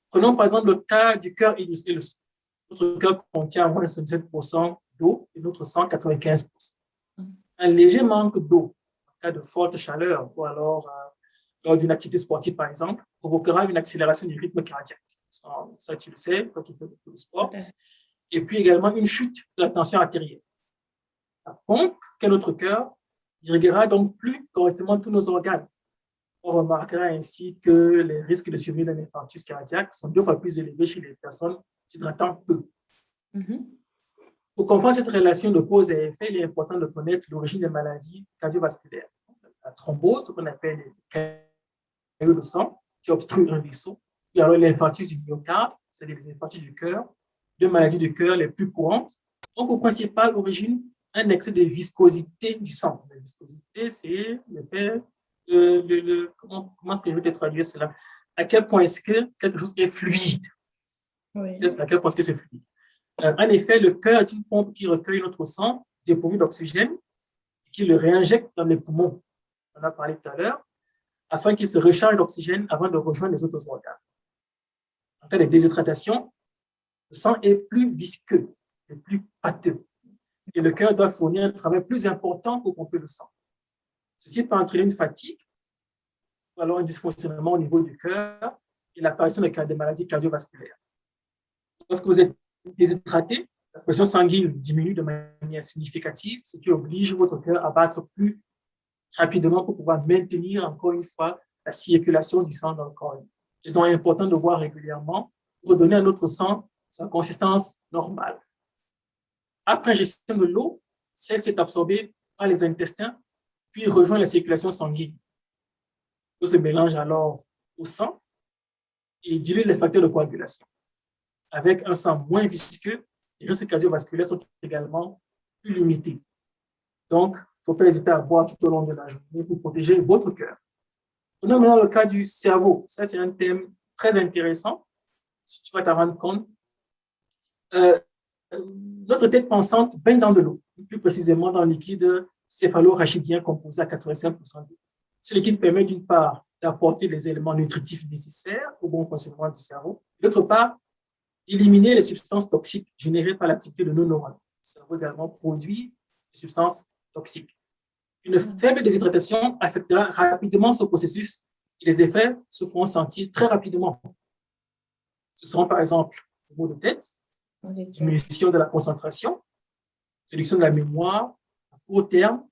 Prenons par exemple le cas du cœur illustré. Notre cœur contient à moins de 67% d'eau et notre sang 95%. Un léger manque d'eau, en cas de forte chaleur ou alors lors d'une activité sportive par exemple, provoquera une accélération du rythme cardiaque. Ça, tu le sais, quand tu fais beaucoup de sport. Et puis également une chute de la tension artérielle. La pompe qu'est notre cœur irriguera donc plus correctement tous nos organes. On remarquera ainsi que les risques de survenue d'un infarctus cardiaque sont 2 fois plus élevés chez les personnes s'hydratant peu. Pour comprendre cette relation de cause et effet, il est important de connaître l'origine des maladies cardiovasculaires. La thrombose, ce qu'on appelle les caillots de sang qui obstruent un vaisseau, et alors l'infarctus du myocarde, c'est-à-dire les infarctus du cœur, 2 maladies du cœur les plus courantes, ont pour principale origine un excès de viscosité du sang. La viscosité, c'est l'effet comment est-ce que je vais te traduire cela? À quel point est-ce que quelque chose est fluide? Oui. À quel point est-ce que c'est fluide? En effet, le cœur est une pompe qui recueille notre sang dépourvu d'oxygène et qui le réinjecte dans les poumons. On en a parlé tout à l'heure, afin qu'il se recharge d'oxygène avant de rejoindre les autres organes. En cas de déshydratation, le sang est plus visqueux et plus pâteux. Et le cœur doit fournir un travail plus important pour pomper le sang. Ceci peut entraîner une fatigue, ou alors un dysfonctionnement au niveau du cœur et l'apparition de maladies cardiovasculaires. Lorsque vous êtes déshydraté, la pression sanguine diminue de manière significative, ce qui oblige votre cœur à battre plus rapidement pour pouvoir maintenir encore une fois la circulation du sang dans le corps. C'est donc important de boire régulièrement pour redonner à notre sang sa consistance normale. Après ingestion de l'eau, celle-ci est absorbée par les intestins puis rejoint la circulation sanguine. L'eau se mélange alors au sang et dilue les facteurs de coagulation. Avec un sang moins visqueux, les risques cardiovasculaires sont également plus limités. Donc, il ne faut pas hésiter à boire tout au long de la journée pour protéger votre cœur. Prenons maintenant le cas du cerveau. Ça, c'est un thème très intéressant. Si tu vas t'en rendre compte. Notre tête pensante baigne dans de l'eau, plus précisément dans le liquide céphalorachidien composé à 85% d'eau. Ce liquide permet d'une part d'apporter les éléments nutritifs nécessaires au bon fonctionnement du cerveau, d'autre part d'éliminer les substances toxiques générées par l'activité de nos neurones. Le cerveau également produit des substances toxiques. Une faible déshydratation affectera rapidement ce processus et les effets se feront sentir très rapidement. Ce seront par exemple les maux de tête, diminution de la concentration, réduction de la mémoire, à court terme.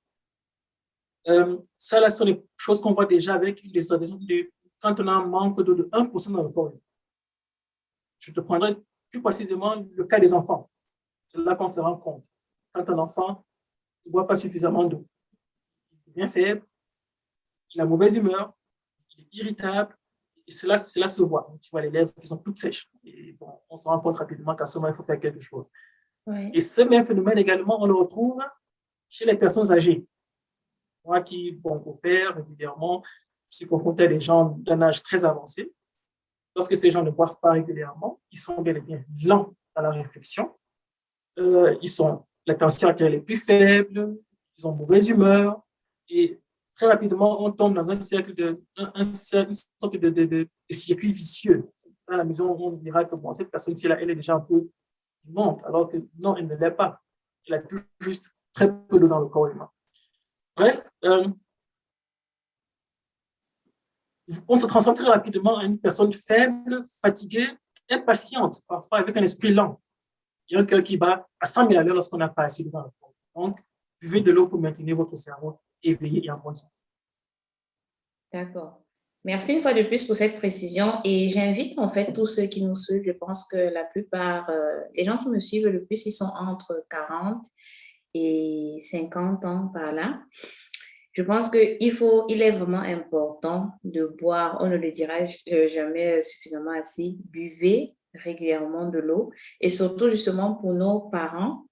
Ça, là, ce sont des choses qu'on voit déjà avec les hydratations quand on a un manque d'eau de 1% dans le corps. Je te prendrai plus précisément le cas des enfants. C'est là qu'on se rend compte. Quand un enfant ne boit pas suffisamment d'eau, il est bien faible, il a mauvaise humeur, il est irritable, et cela se voit. Tu vois les lèvres qui sont toutes sèches. Et bon, on se rend compte rapidement qu'à ce moment, il faut faire quelque chose. Oui. Et ce même phénomène également, on le retrouve chez les personnes âgées. Moi qui opère régulièrement, je suis confronté à des gens d'un âge très avancé. Lorsque ces gens ne boivent pas régulièrement, ils sont bien et bien lents dans la réflexion. La tension artérielle est plus faible, ils ont mauvaise humeur et très rapidement, on tombe dans un cercle une sorte de circuit vicieux. Dans la maison, on dira que bon, cette personne-ci, elle est déjà un peu vivante, alors que non, elle ne l'est pas. Elle a tout juste très peu d'eau dans le corps humain. Bref, on se transforme très rapidement en une personne faible, fatiguée, impatiente, parfois avec un esprit lent. Il y a un cœur qui bat à 100 000 à l'heure lorsqu'on n'a pas assez d'eau dans le corps. Donc, buvez de l'eau pour maintenir votre cerveau éveillé et en bonne santé. D'accord. Merci une fois de plus pour cette précision et j'invite en fait tous ceux qui nous suivent, je pense que la plupart, les gens qui me suivent le plus, ils sont entre 40 et 50 ans par là. Je pense il est vraiment important de boire, on ne le dira jamais suffisamment assez, buvez régulièrement de l'eau et surtout justement pour nos parents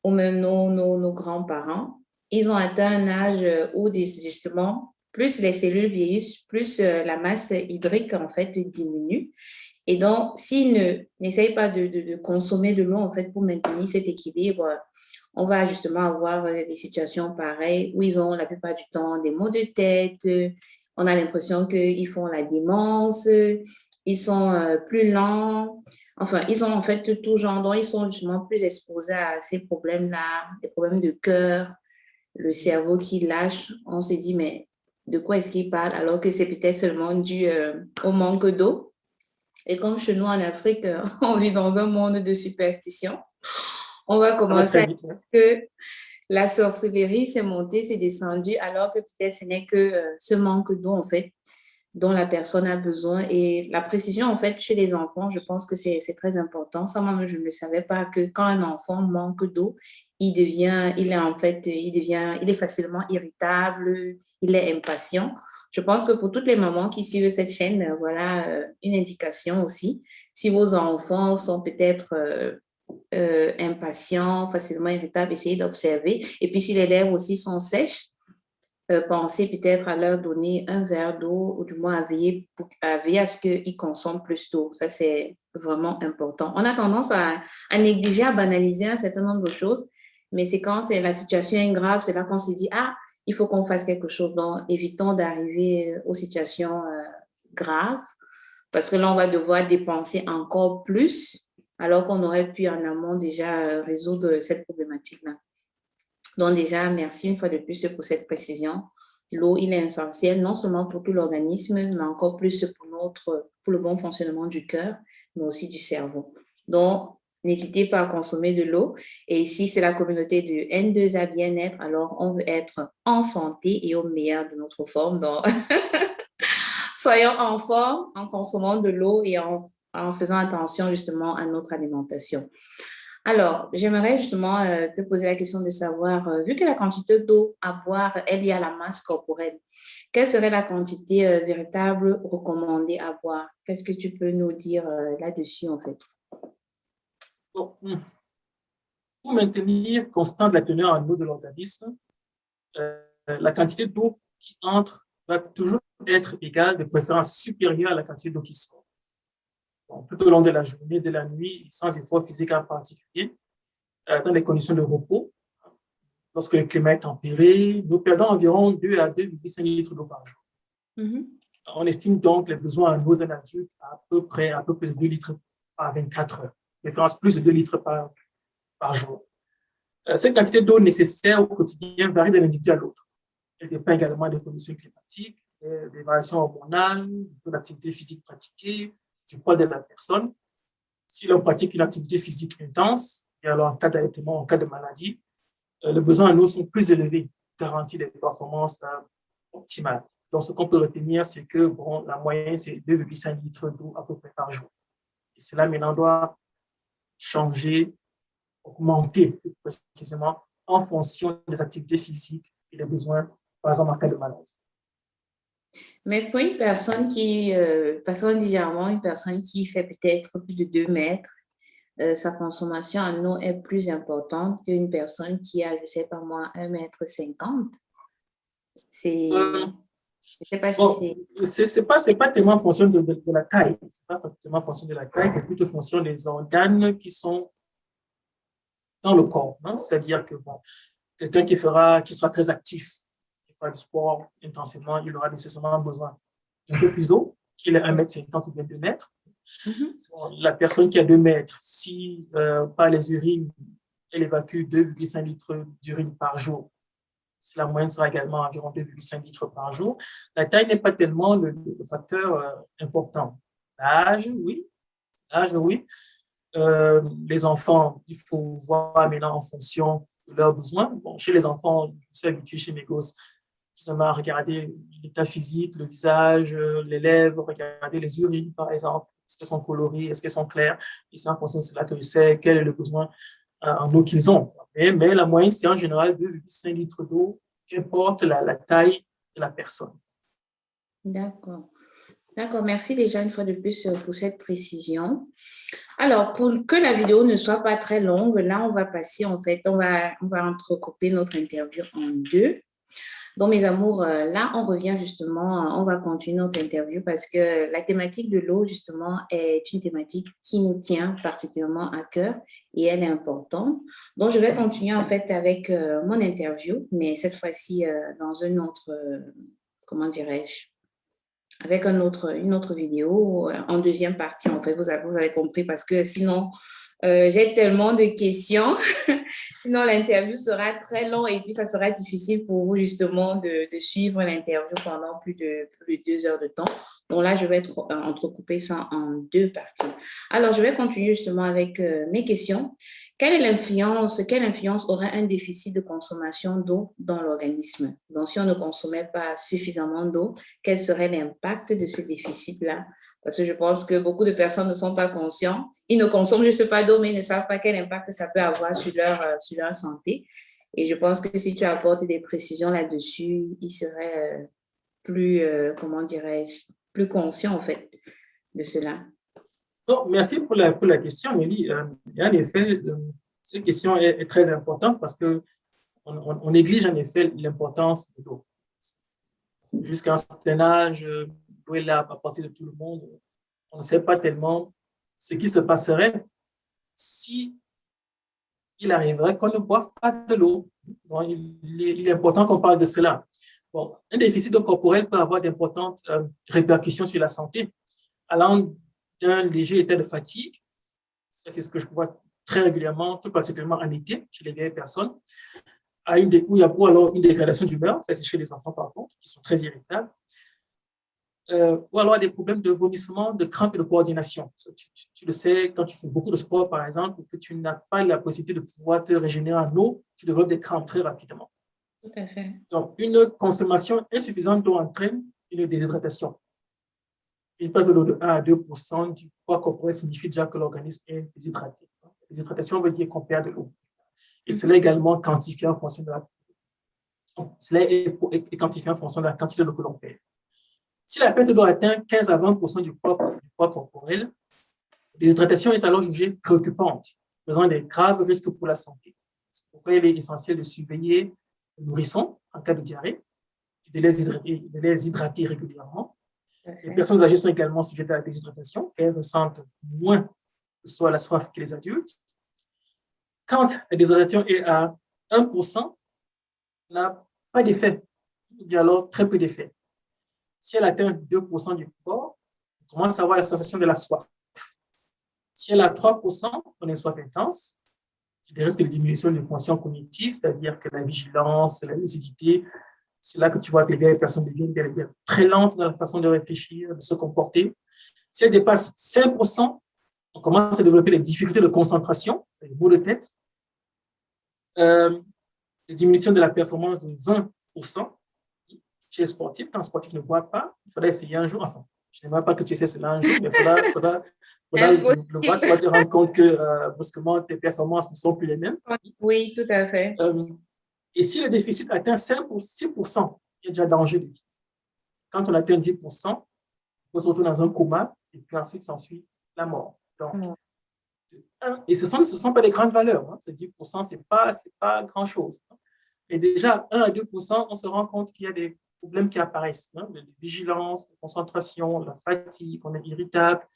ou même nos grands-parents, ils ont atteint un âge où justement, plus les cellules vieillissent, plus la masse hydrique en fait diminue. Et donc, s'ils n'essayent pas de consommer de l'eau en fait pour maintenir cet équilibre, on va justement avoir des situations pareilles où ils ont la plupart du temps des maux de tête, on a l'impression qu'ils font la démence, ils sont plus lents, enfin, ils ont en fait tout genre, donc ils sont justement plus exposés à ces problèmes-là, des problèmes de cœur, le cerveau qui lâche. On se dit, mais de quoi est-ce qu'il parle alors que c'est peut-être seulement dû au manque d'eau. Et comme chez nous en Afrique, on vit dans un monde de superstition. On va commencer à dire que la sorcellerie s'est montée, s'est descendue, alors que peut-être ce n'est que ce manque d'eau, en fait, dont la personne a besoin. Et la précision, en fait, chez les enfants, je pense que c'est très important. Ça, moi, je ne savais pas que quand un enfant manque d'eau, il est facilement irritable, il est impatient. Je pense que pour toutes les mamans qui suivent cette chaîne, voilà une indication aussi. Si vos enfants sont peut-être impatients, facilement irritables, essayez d'observer. Et puis, si les lèvres aussi sont sèches, pensez peut-être à leur donner un verre d'eau ou du moins à veiller à ce qu'ils consomment plus d'eau. Ça, c'est vraiment important. On a tendance à négliger, à banaliser un certain nombre de choses, mais c'est quand la situation est grave, c'est là qu'on se dit, ah, il faut qu'on fasse quelque chose. Donc, évitons d'arriver aux situations graves parce que là, on va devoir dépenser encore plus alors qu'on aurait pu en amont déjà résoudre cette problématique-là. Donc déjà, merci une fois de plus pour cette précision. L'eau, il est essentiel non seulement pour tout l'organisme, mais encore plus pour le bon fonctionnement du cœur, mais aussi du cerveau. Donc, n'hésitez pas à consommer de l'eau. Et ici, c'est la communauté du N2A Bien-être. Alors, on veut être en santé et au meilleur de notre forme. Donc, soyons en forme en consommant de l'eau et en faisant attention justement à notre alimentation. Alors, j'aimerais justement te poser la question de savoir, vu que la quantité d'eau à boire est liée à la masse corporelle, quelle serait la quantité véritable recommandée à boire? Qu'est-ce que tu peux nous dire là-dessus, en fait? Pour maintenir constante la teneur en eau de l'organisme, la quantité d'eau qui entre va toujours être égale, de préférence supérieure à la quantité d'eau qui sort. Donc, tout au long de la journée, de la nuit, sans effort physique en particulier, dans les conditions de repos, lorsque le climat est tempéré, nous perdons environ 2 à 2,5 litres d'eau par jour. Mm-hmm. On estime donc les besoins en eau d'un adulte à peu près 2 litres par 24 heures, préférence plus de 2 litres par jour. Cette quantité d'eau nécessaire au quotidien varie d'un individu à l'autre. Elle dépend également des conditions climatiques, des variations hormonales, de l'activité physique pratiquée, du poids de la personne. Si l'on pratique une activité physique intense, et alors en cas d'allaitement, en cas de maladie, les besoins en eau sont plus élevés, garantissent des performances optimales. Donc, ce qu'on peut retenir, c'est que la moyenne, c'est 2,5 litres d'eau à peu près par jour. Et cela, maintenant, doit changer, augmenter plus précisément en fonction des activités physiques et des besoins, par exemple, en cas de maladie. Mais pour une personne qui fait peut-être plus de 2 mètres, sa consommation en eau est plus importante qu'une personne qui a, je ne sais pas moi, 1,50 m. Je ne sais pas si c'est pas tellement en fonction de la taille. C'est pas tellement en fonction de la taille, c'est plutôt en fonction des organes qui sont dans le corps. Hein? C'est-à-dire que quelqu'un qui sera très actif, faire du sport intensément, il aura nécessairement besoin d'un peu plus d'eau, qu'il ait 1,50 m ou bien 2 mètres. La personne qui a 2 mètres, si par les urines, elle évacue 2,5 litres d'urine par jour, si la moyenne sera également environ 2,5 litres par jour, la taille n'est pas tellement le facteur important. L'âge, oui. Les enfants, il faut voir maintenant en fonction de leurs besoins. Bon, chez les enfants, je suis habitué chez mes gosses, justement à regarder l'état physique, le visage, les lèvres, regarder les urines, par exemple. Est-ce qu'elles sont colorées, est-ce qu'elles sont claires? Et c'est en fonction de cela que je sais quel est le besoin en eau qu'ils ont. Mais la moyenne, c'est en général 2,5 litres d'eau, qu'importe la taille de la personne. D'accord. D'accord, merci déjà une fois de plus pour cette précision. Alors, pour que la vidéo ne soit pas très longue, là, on va passer, en fait, on va entrecouper notre interview en deux. Donc, mes amours, là, on revient justement, on va continuer notre interview parce que la thématique de l'eau, justement, est une thématique qui nous tient particulièrement à cœur et elle est importante. Donc, je vais continuer, en fait, avec mon interview, mais cette fois-ci dans un autre, comment dirais-je, avec une autre vidéo en deuxième partie, en fait, vous avez compris, parce que sinon, j'ai tellement de questions, sinon l'interview sera très longue et puis ça sera difficile pour vous justement de suivre l'interview pendant plus de 2 heures de temps. Donc là, je vais entrecouper ça en deux parties. Alors, je vais continuer justement avec mes questions. Quelle influence aurait un déficit de consommation d'eau dans l'organisme? Donc, si on ne consommait pas suffisamment d'eau, quel serait l'impact de ce déficit-là? Parce que je pense que beaucoup de personnes ne sont pas conscientes. Ils ne consomment juste pas d'eau, mais ils ne savent pas quel impact ça peut avoir sur leur santé. Et je pense que si tu apportes des précisions là-dessus, ils seraient plus, comment dirais-je, plus conscients en fait de cela. Bon, merci pour la question, Mélie. En effet, cette question est très importante parce qu'on néglige en effet l'importance de l'eau. Jusqu'à un certain âge, l'eau est là à portée de tout le monde. On ne sait pas tellement ce qui se passerait si il arriverait qu'on ne boive pas de l'eau. Bon, il est important qu'on parle de cela. Bon, un déficit d'eau corporelle peut avoir d'importantes répercussions sur la santé, allant d'un léger état de fatigue, ça c'est ce que je vois très régulièrement, tout particulièrement en été, chez les vieilles personnes, ou alors une dégradation d'humeur, ça c'est chez les enfants par contre, qui sont très irritables, ou alors des problèmes de vomissement, de crampes et de coordination. Tu le sais, quand tu fais beaucoup de sport par exemple, que tu n'as pas la possibilité de pouvoir te régénérer en eau, tu développes des crampes très rapidement. Tout à fait. Donc, une consommation insuffisante d'eau entraîne une déshydratation. Une perte de l'eau de 1 à 2% du poids corporel signifie déjà que l'organisme est déshydraté. La déshydratation veut dire qu'on perd de l'eau. Et cela est également quantifié en fonction de la quantité d'eau que l'on perd. Si la perte d'eau atteint 15 à 20% du poids corporel, la déshydratation est alors jugée préoccupante, faisant des graves risques pour la santé. C'est pourquoi il est essentiel de surveiller les nourrissons en cas de diarrhée et de les hydrater régulièrement. Les personnes âgées sont également sujettes à la déshydratation, elles ressentent moins soit la soif que les adultes. Quand la déshydratation est à 1%, elle n'a pas d'effet, ou alors très peu d'effet. Si elle atteint 2% du corps, on commence à avoir la sensation de la soif. Si elle a 3%, on a une soif intense. Il y a des risques de diminution des fonctions cognitives, c'est-à-dire que la vigilance, la lucidité, c'est là que tu vois que les vieilles personnes deviennent très lentes dans la façon de réfléchir, de se comporter. Si elles dépassent 5%, on commence à développer des difficultés de concentration, des maux de tête, des diminutions de la performance de 20%. Chez les sportifs, quand un sportif ne boit pas, il faudra essayer un jour. Enfin, je n'aimerais pas que tu essaies cela un jour, mais il faudra le voir, tu vas te rendre compte que brusquement, tes performances ne sont plus les mêmes. Oui, tout à fait. Et si le déficit atteint 5 ou 6%, il y a déjà danger de vie. Quand on atteint 10%, on peut se retrouver dans un coma et puis ensuite s'ensuit la mort. Donc, et ce ne sont pas des grandes valeurs. Hein. Ces 10%, ce n'est pas grand-chose. Et déjà, 1 à 2%, on se rend compte qu'il y a des problèmes qui apparaissent. Hein, de vigilance, de concentration, de la fatigue, on est irritable.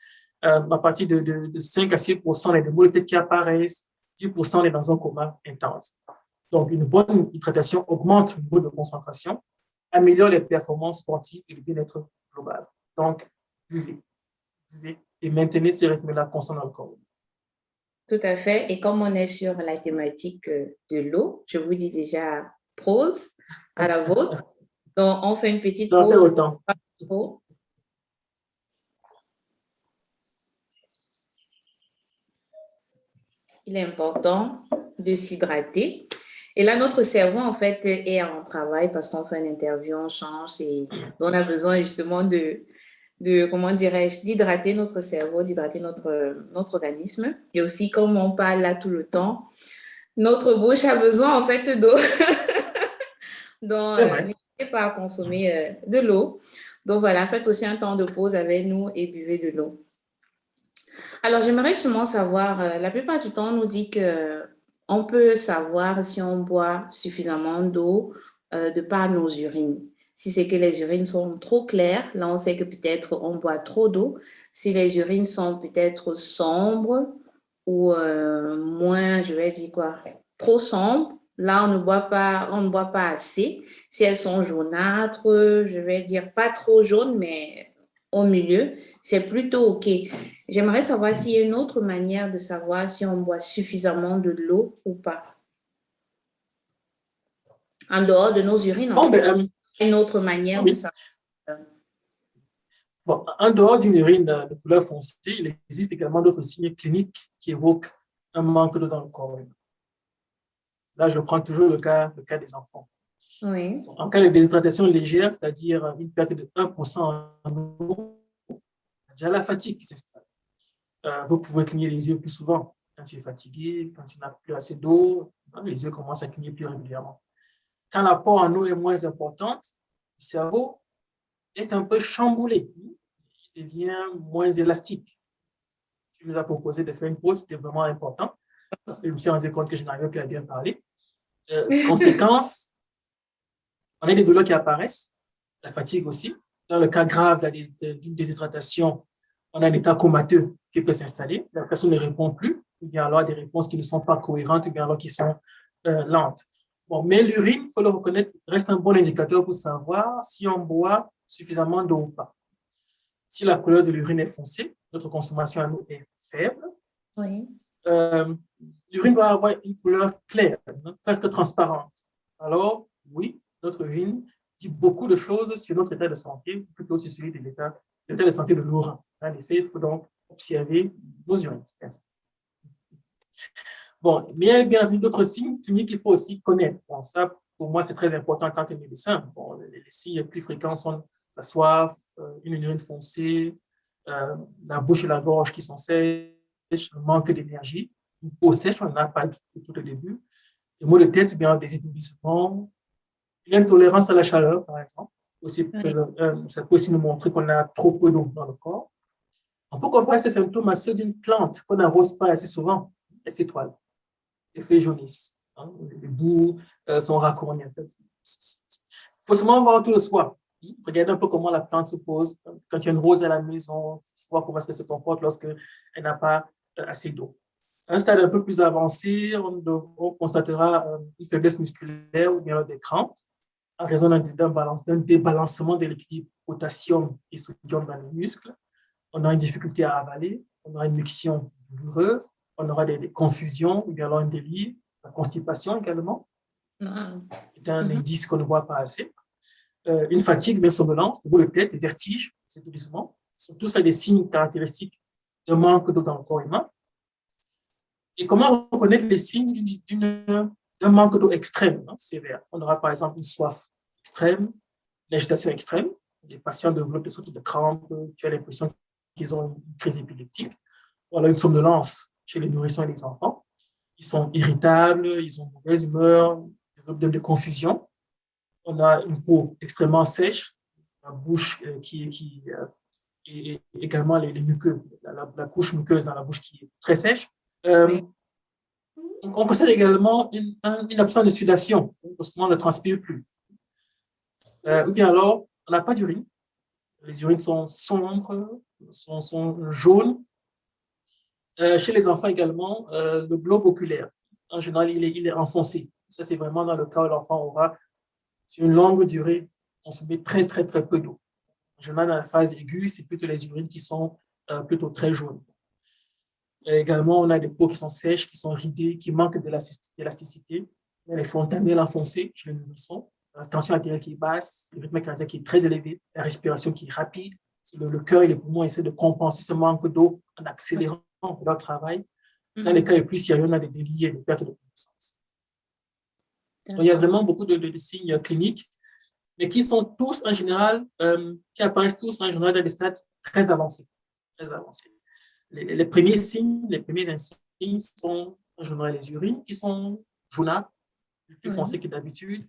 À partir de 5 à 6%, il y a des maux de tête qui apparaissent. 10%, on est dans un coma intense. Donc, une bonne hydratation augmente le niveau de concentration, améliore les performances sportives et le bien-être global. Donc, buvez et maintenez ces rythmes-là constants dans le corps. Tout à fait. Et comme on est sur la thématique de l'eau, je vous dis déjà pause à la vôtre. Donc, on fait une petite J'en fais pause. autant. Il est important de s'hydrater. Et là, notre cerveau, en fait, est en travail parce qu'on fait une interview, on change et on a besoin justement comment dirais-je, d'hydrater notre cerveau, d'hydrater notre organisme. Et aussi, comme on parle là tout le temps, notre bouche a besoin, en fait, d'eau. Donc, n'hésitez pas à consommer de l'eau. Donc, voilà, faites aussi un temps de pause avec nous et buvez de l'eau. Alors, j'aimerais justement savoir, la plupart du temps, on nous dit qu'on peut savoir si on boit suffisamment d'eau de par nos urines. Si c'est que les urines sont trop claires, là, on sait que peut-être on boit trop d'eau. Si les urines sont peut-être sombres ou moins, je vais dire quoi, trop sombres, là, on ne boit pas assez. Si elles sont jaunâtres, je vais dire pas trop jaunes, mais au milieu, c'est plutôt OK. J'aimerais savoir s'il y a une autre manière de savoir si on boit suffisamment de l'eau ou pas. En dehors de nos urines, une autre manière de savoir. Bon, en dehors d'une urine de couleur foncée, il existe également d'autres signes cliniques qui évoquent un manque d'eau dans le corps. Là, je prends toujours le cas des enfants. Oui. En cas de déshydratation légère, c'est-à-dire une perte de 1% en eau, déjà la fatigue qui s'installe. Vous pouvez cligner les yeux plus souvent quand tu es fatigué, quand tu n'as plus assez d'eau, les yeux commencent à cligner plus régulièrement. Quand l'apport en eau est moins importante, le cerveau est un peu chamboulé, il devient moins élastique. Tu nous as proposé de faire une pause, c'était vraiment important parce que je me suis rendu compte que je n'arrivais plus à bien parler. Conséquence, on a des douleurs qui apparaissent, la fatigue aussi. Dans le cas grave d'une déshydratation, on a un état comateux qui peut s'installer. La personne ne répond plus, ou bien alors des réponses qui ne sont pas cohérentes, ou bien alors qui sont lentes. Bon, mais l'urine, il faut le reconnaître, reste un bon indicateur pour savoir si on boit suffisamment d'eau ou pas. Si la couleur de l'urine est foncée, notre consommation en eau est faible. Oui. L'urine doit avoir une couleur claire, presque transparente. Alors, oui, notre urine dit beaucoup de choses sur notre état de santé, plutôt sur celui de l'état de santé de nos reins. En effet, il faut donc observer nos urines. Bon, mais il y a bien entendu d'autres signes cliniques qu'il faut aussi connaître. Bon, ça, pour moi, c'est très important en tant que médecin. Bon, les signes les plus fréquents sont la soif, une urine foncée, la bouche et la gorge qui sont sèches, un manque d'énergie, une peau sèche, on n'en a pas tout au début, des maux de tête, bien des étourdissements, l'intolérance à la chaleur, par exemple. Aussi, ça peut aussi nous montrer qu'on a trop peu d'eau dans le corps. On peut comparer ces symptômes à ceux d'une plante qu'on n'arrose pas assez souvent, les étoiles. Les feuilles jaunissent, les bouts sont raccourcis. Il faut seulement voir tout le soir. Regardez un peu comment la plante se pose. Quand il y a une rose à la maison, voir comment elle se comporte lorsqu'elle n'a pas assez d'eau. À un stade un peu plus avancé, on constatera une faiblesse musculaire ou bien des crampes en raison d'un débalancement de l'équilibre potassium et sodium dans les muscles. On aura une difficulté à avaler, on aura une miction douloureuse, on aura des confusions ou bien alors un délire, la constipation également. C'est un indice qu'on ne voit pas assez. Une fatigue, une somnolence, des maux de tête, des vertiges, des étourdissements. Ce sont tous ça des signes caractéristiques d'un manque d'eau dans le corps humain. Et comment reconnaître les signes d'un manque d'eau extrême, sévère? On aura par exemple une soif extrême, l'agitation extrême. Les patients développent des sortes de crampes, tu as l'impression qu'ils ont une crise épileptique. Ou alors une somnolence chez les nourrissons et les enfants. Ils sont irritables, ils ont mauvaise humeur, ils développent des confusions. On a une peau extrêmement sèche, la bouche et également les muqueuses, la couche muqueuse dans la bouche qui est très sèche. On possède également une absence de sudation, parce qu'on ne transpire plus. Ou bien alors, on n'a pas d'urine. Les urines sont sombres, sont jaunes. Chez les enfants également, le globe oculaire, en général, il est enfoncé. Ça, c'est vraiment dans le cas où l'enfant aura, sur une longue durée, consommer très, très, très peu d'eau. En général, dans la phase aiguë, c'est plutôt les urines qui sont plutôt très jaunes. Et également, on a des peaux qui sont sèches, qui sont ridées, qui manquent d'élasticité. On a les fontanelles enfoncées chez les nourrissons, la tension artérielle qui est basse, le rythme cardiaque qui est très élevé, la respiration qui est rapide. Le cœur et les poumons essaient de compenser ce manque d'eau en accélérant leur travail. Dans les cas les plus sérieux, on a des délits et des pertes de connaissance. Donc, il y a vraiment beaucoup de signes cliniques, mais qui sont tous en général, qui apparaissent tous en général dans des stades très avancés. Très avancés. Les premiers signes, les premiers insignes sont en général les urines qui sont jaunâtres, plus foncées que d'habitude,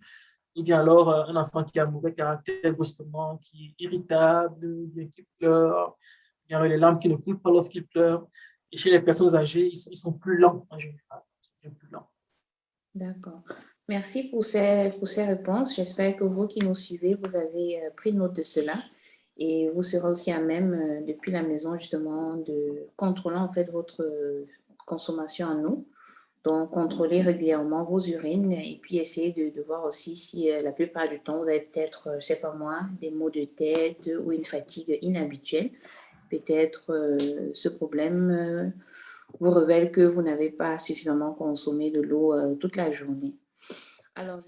ou bien alors un enfant qui a un mauvais caractère brusquement, qui est irritable, bien qui pleure, bien les larmes qui ne coulent pas lorsqu'il pleure. Et chez les personnes âgées, ils sont plus lents en général. Ils sont plus lents. D'accord. Merci pour ces réponses. J'espère que vous qui nous suivez, vous avez pris note de cela et vous serez aussi à même, depuis la maison, justement, de contrôler en fait votre consommation en eau. Donc, contrôlez régulièrement vos urines et puis essayez de voir aussi si la plupart du temps, vous avez peut-être, je ne sais pas moi, des maux de tête ou une fatigue inhabituelle. Peut-être ce problème vous révèle que vous n'avez pas suffisamment consommé de l'eau toute la journée. Alors,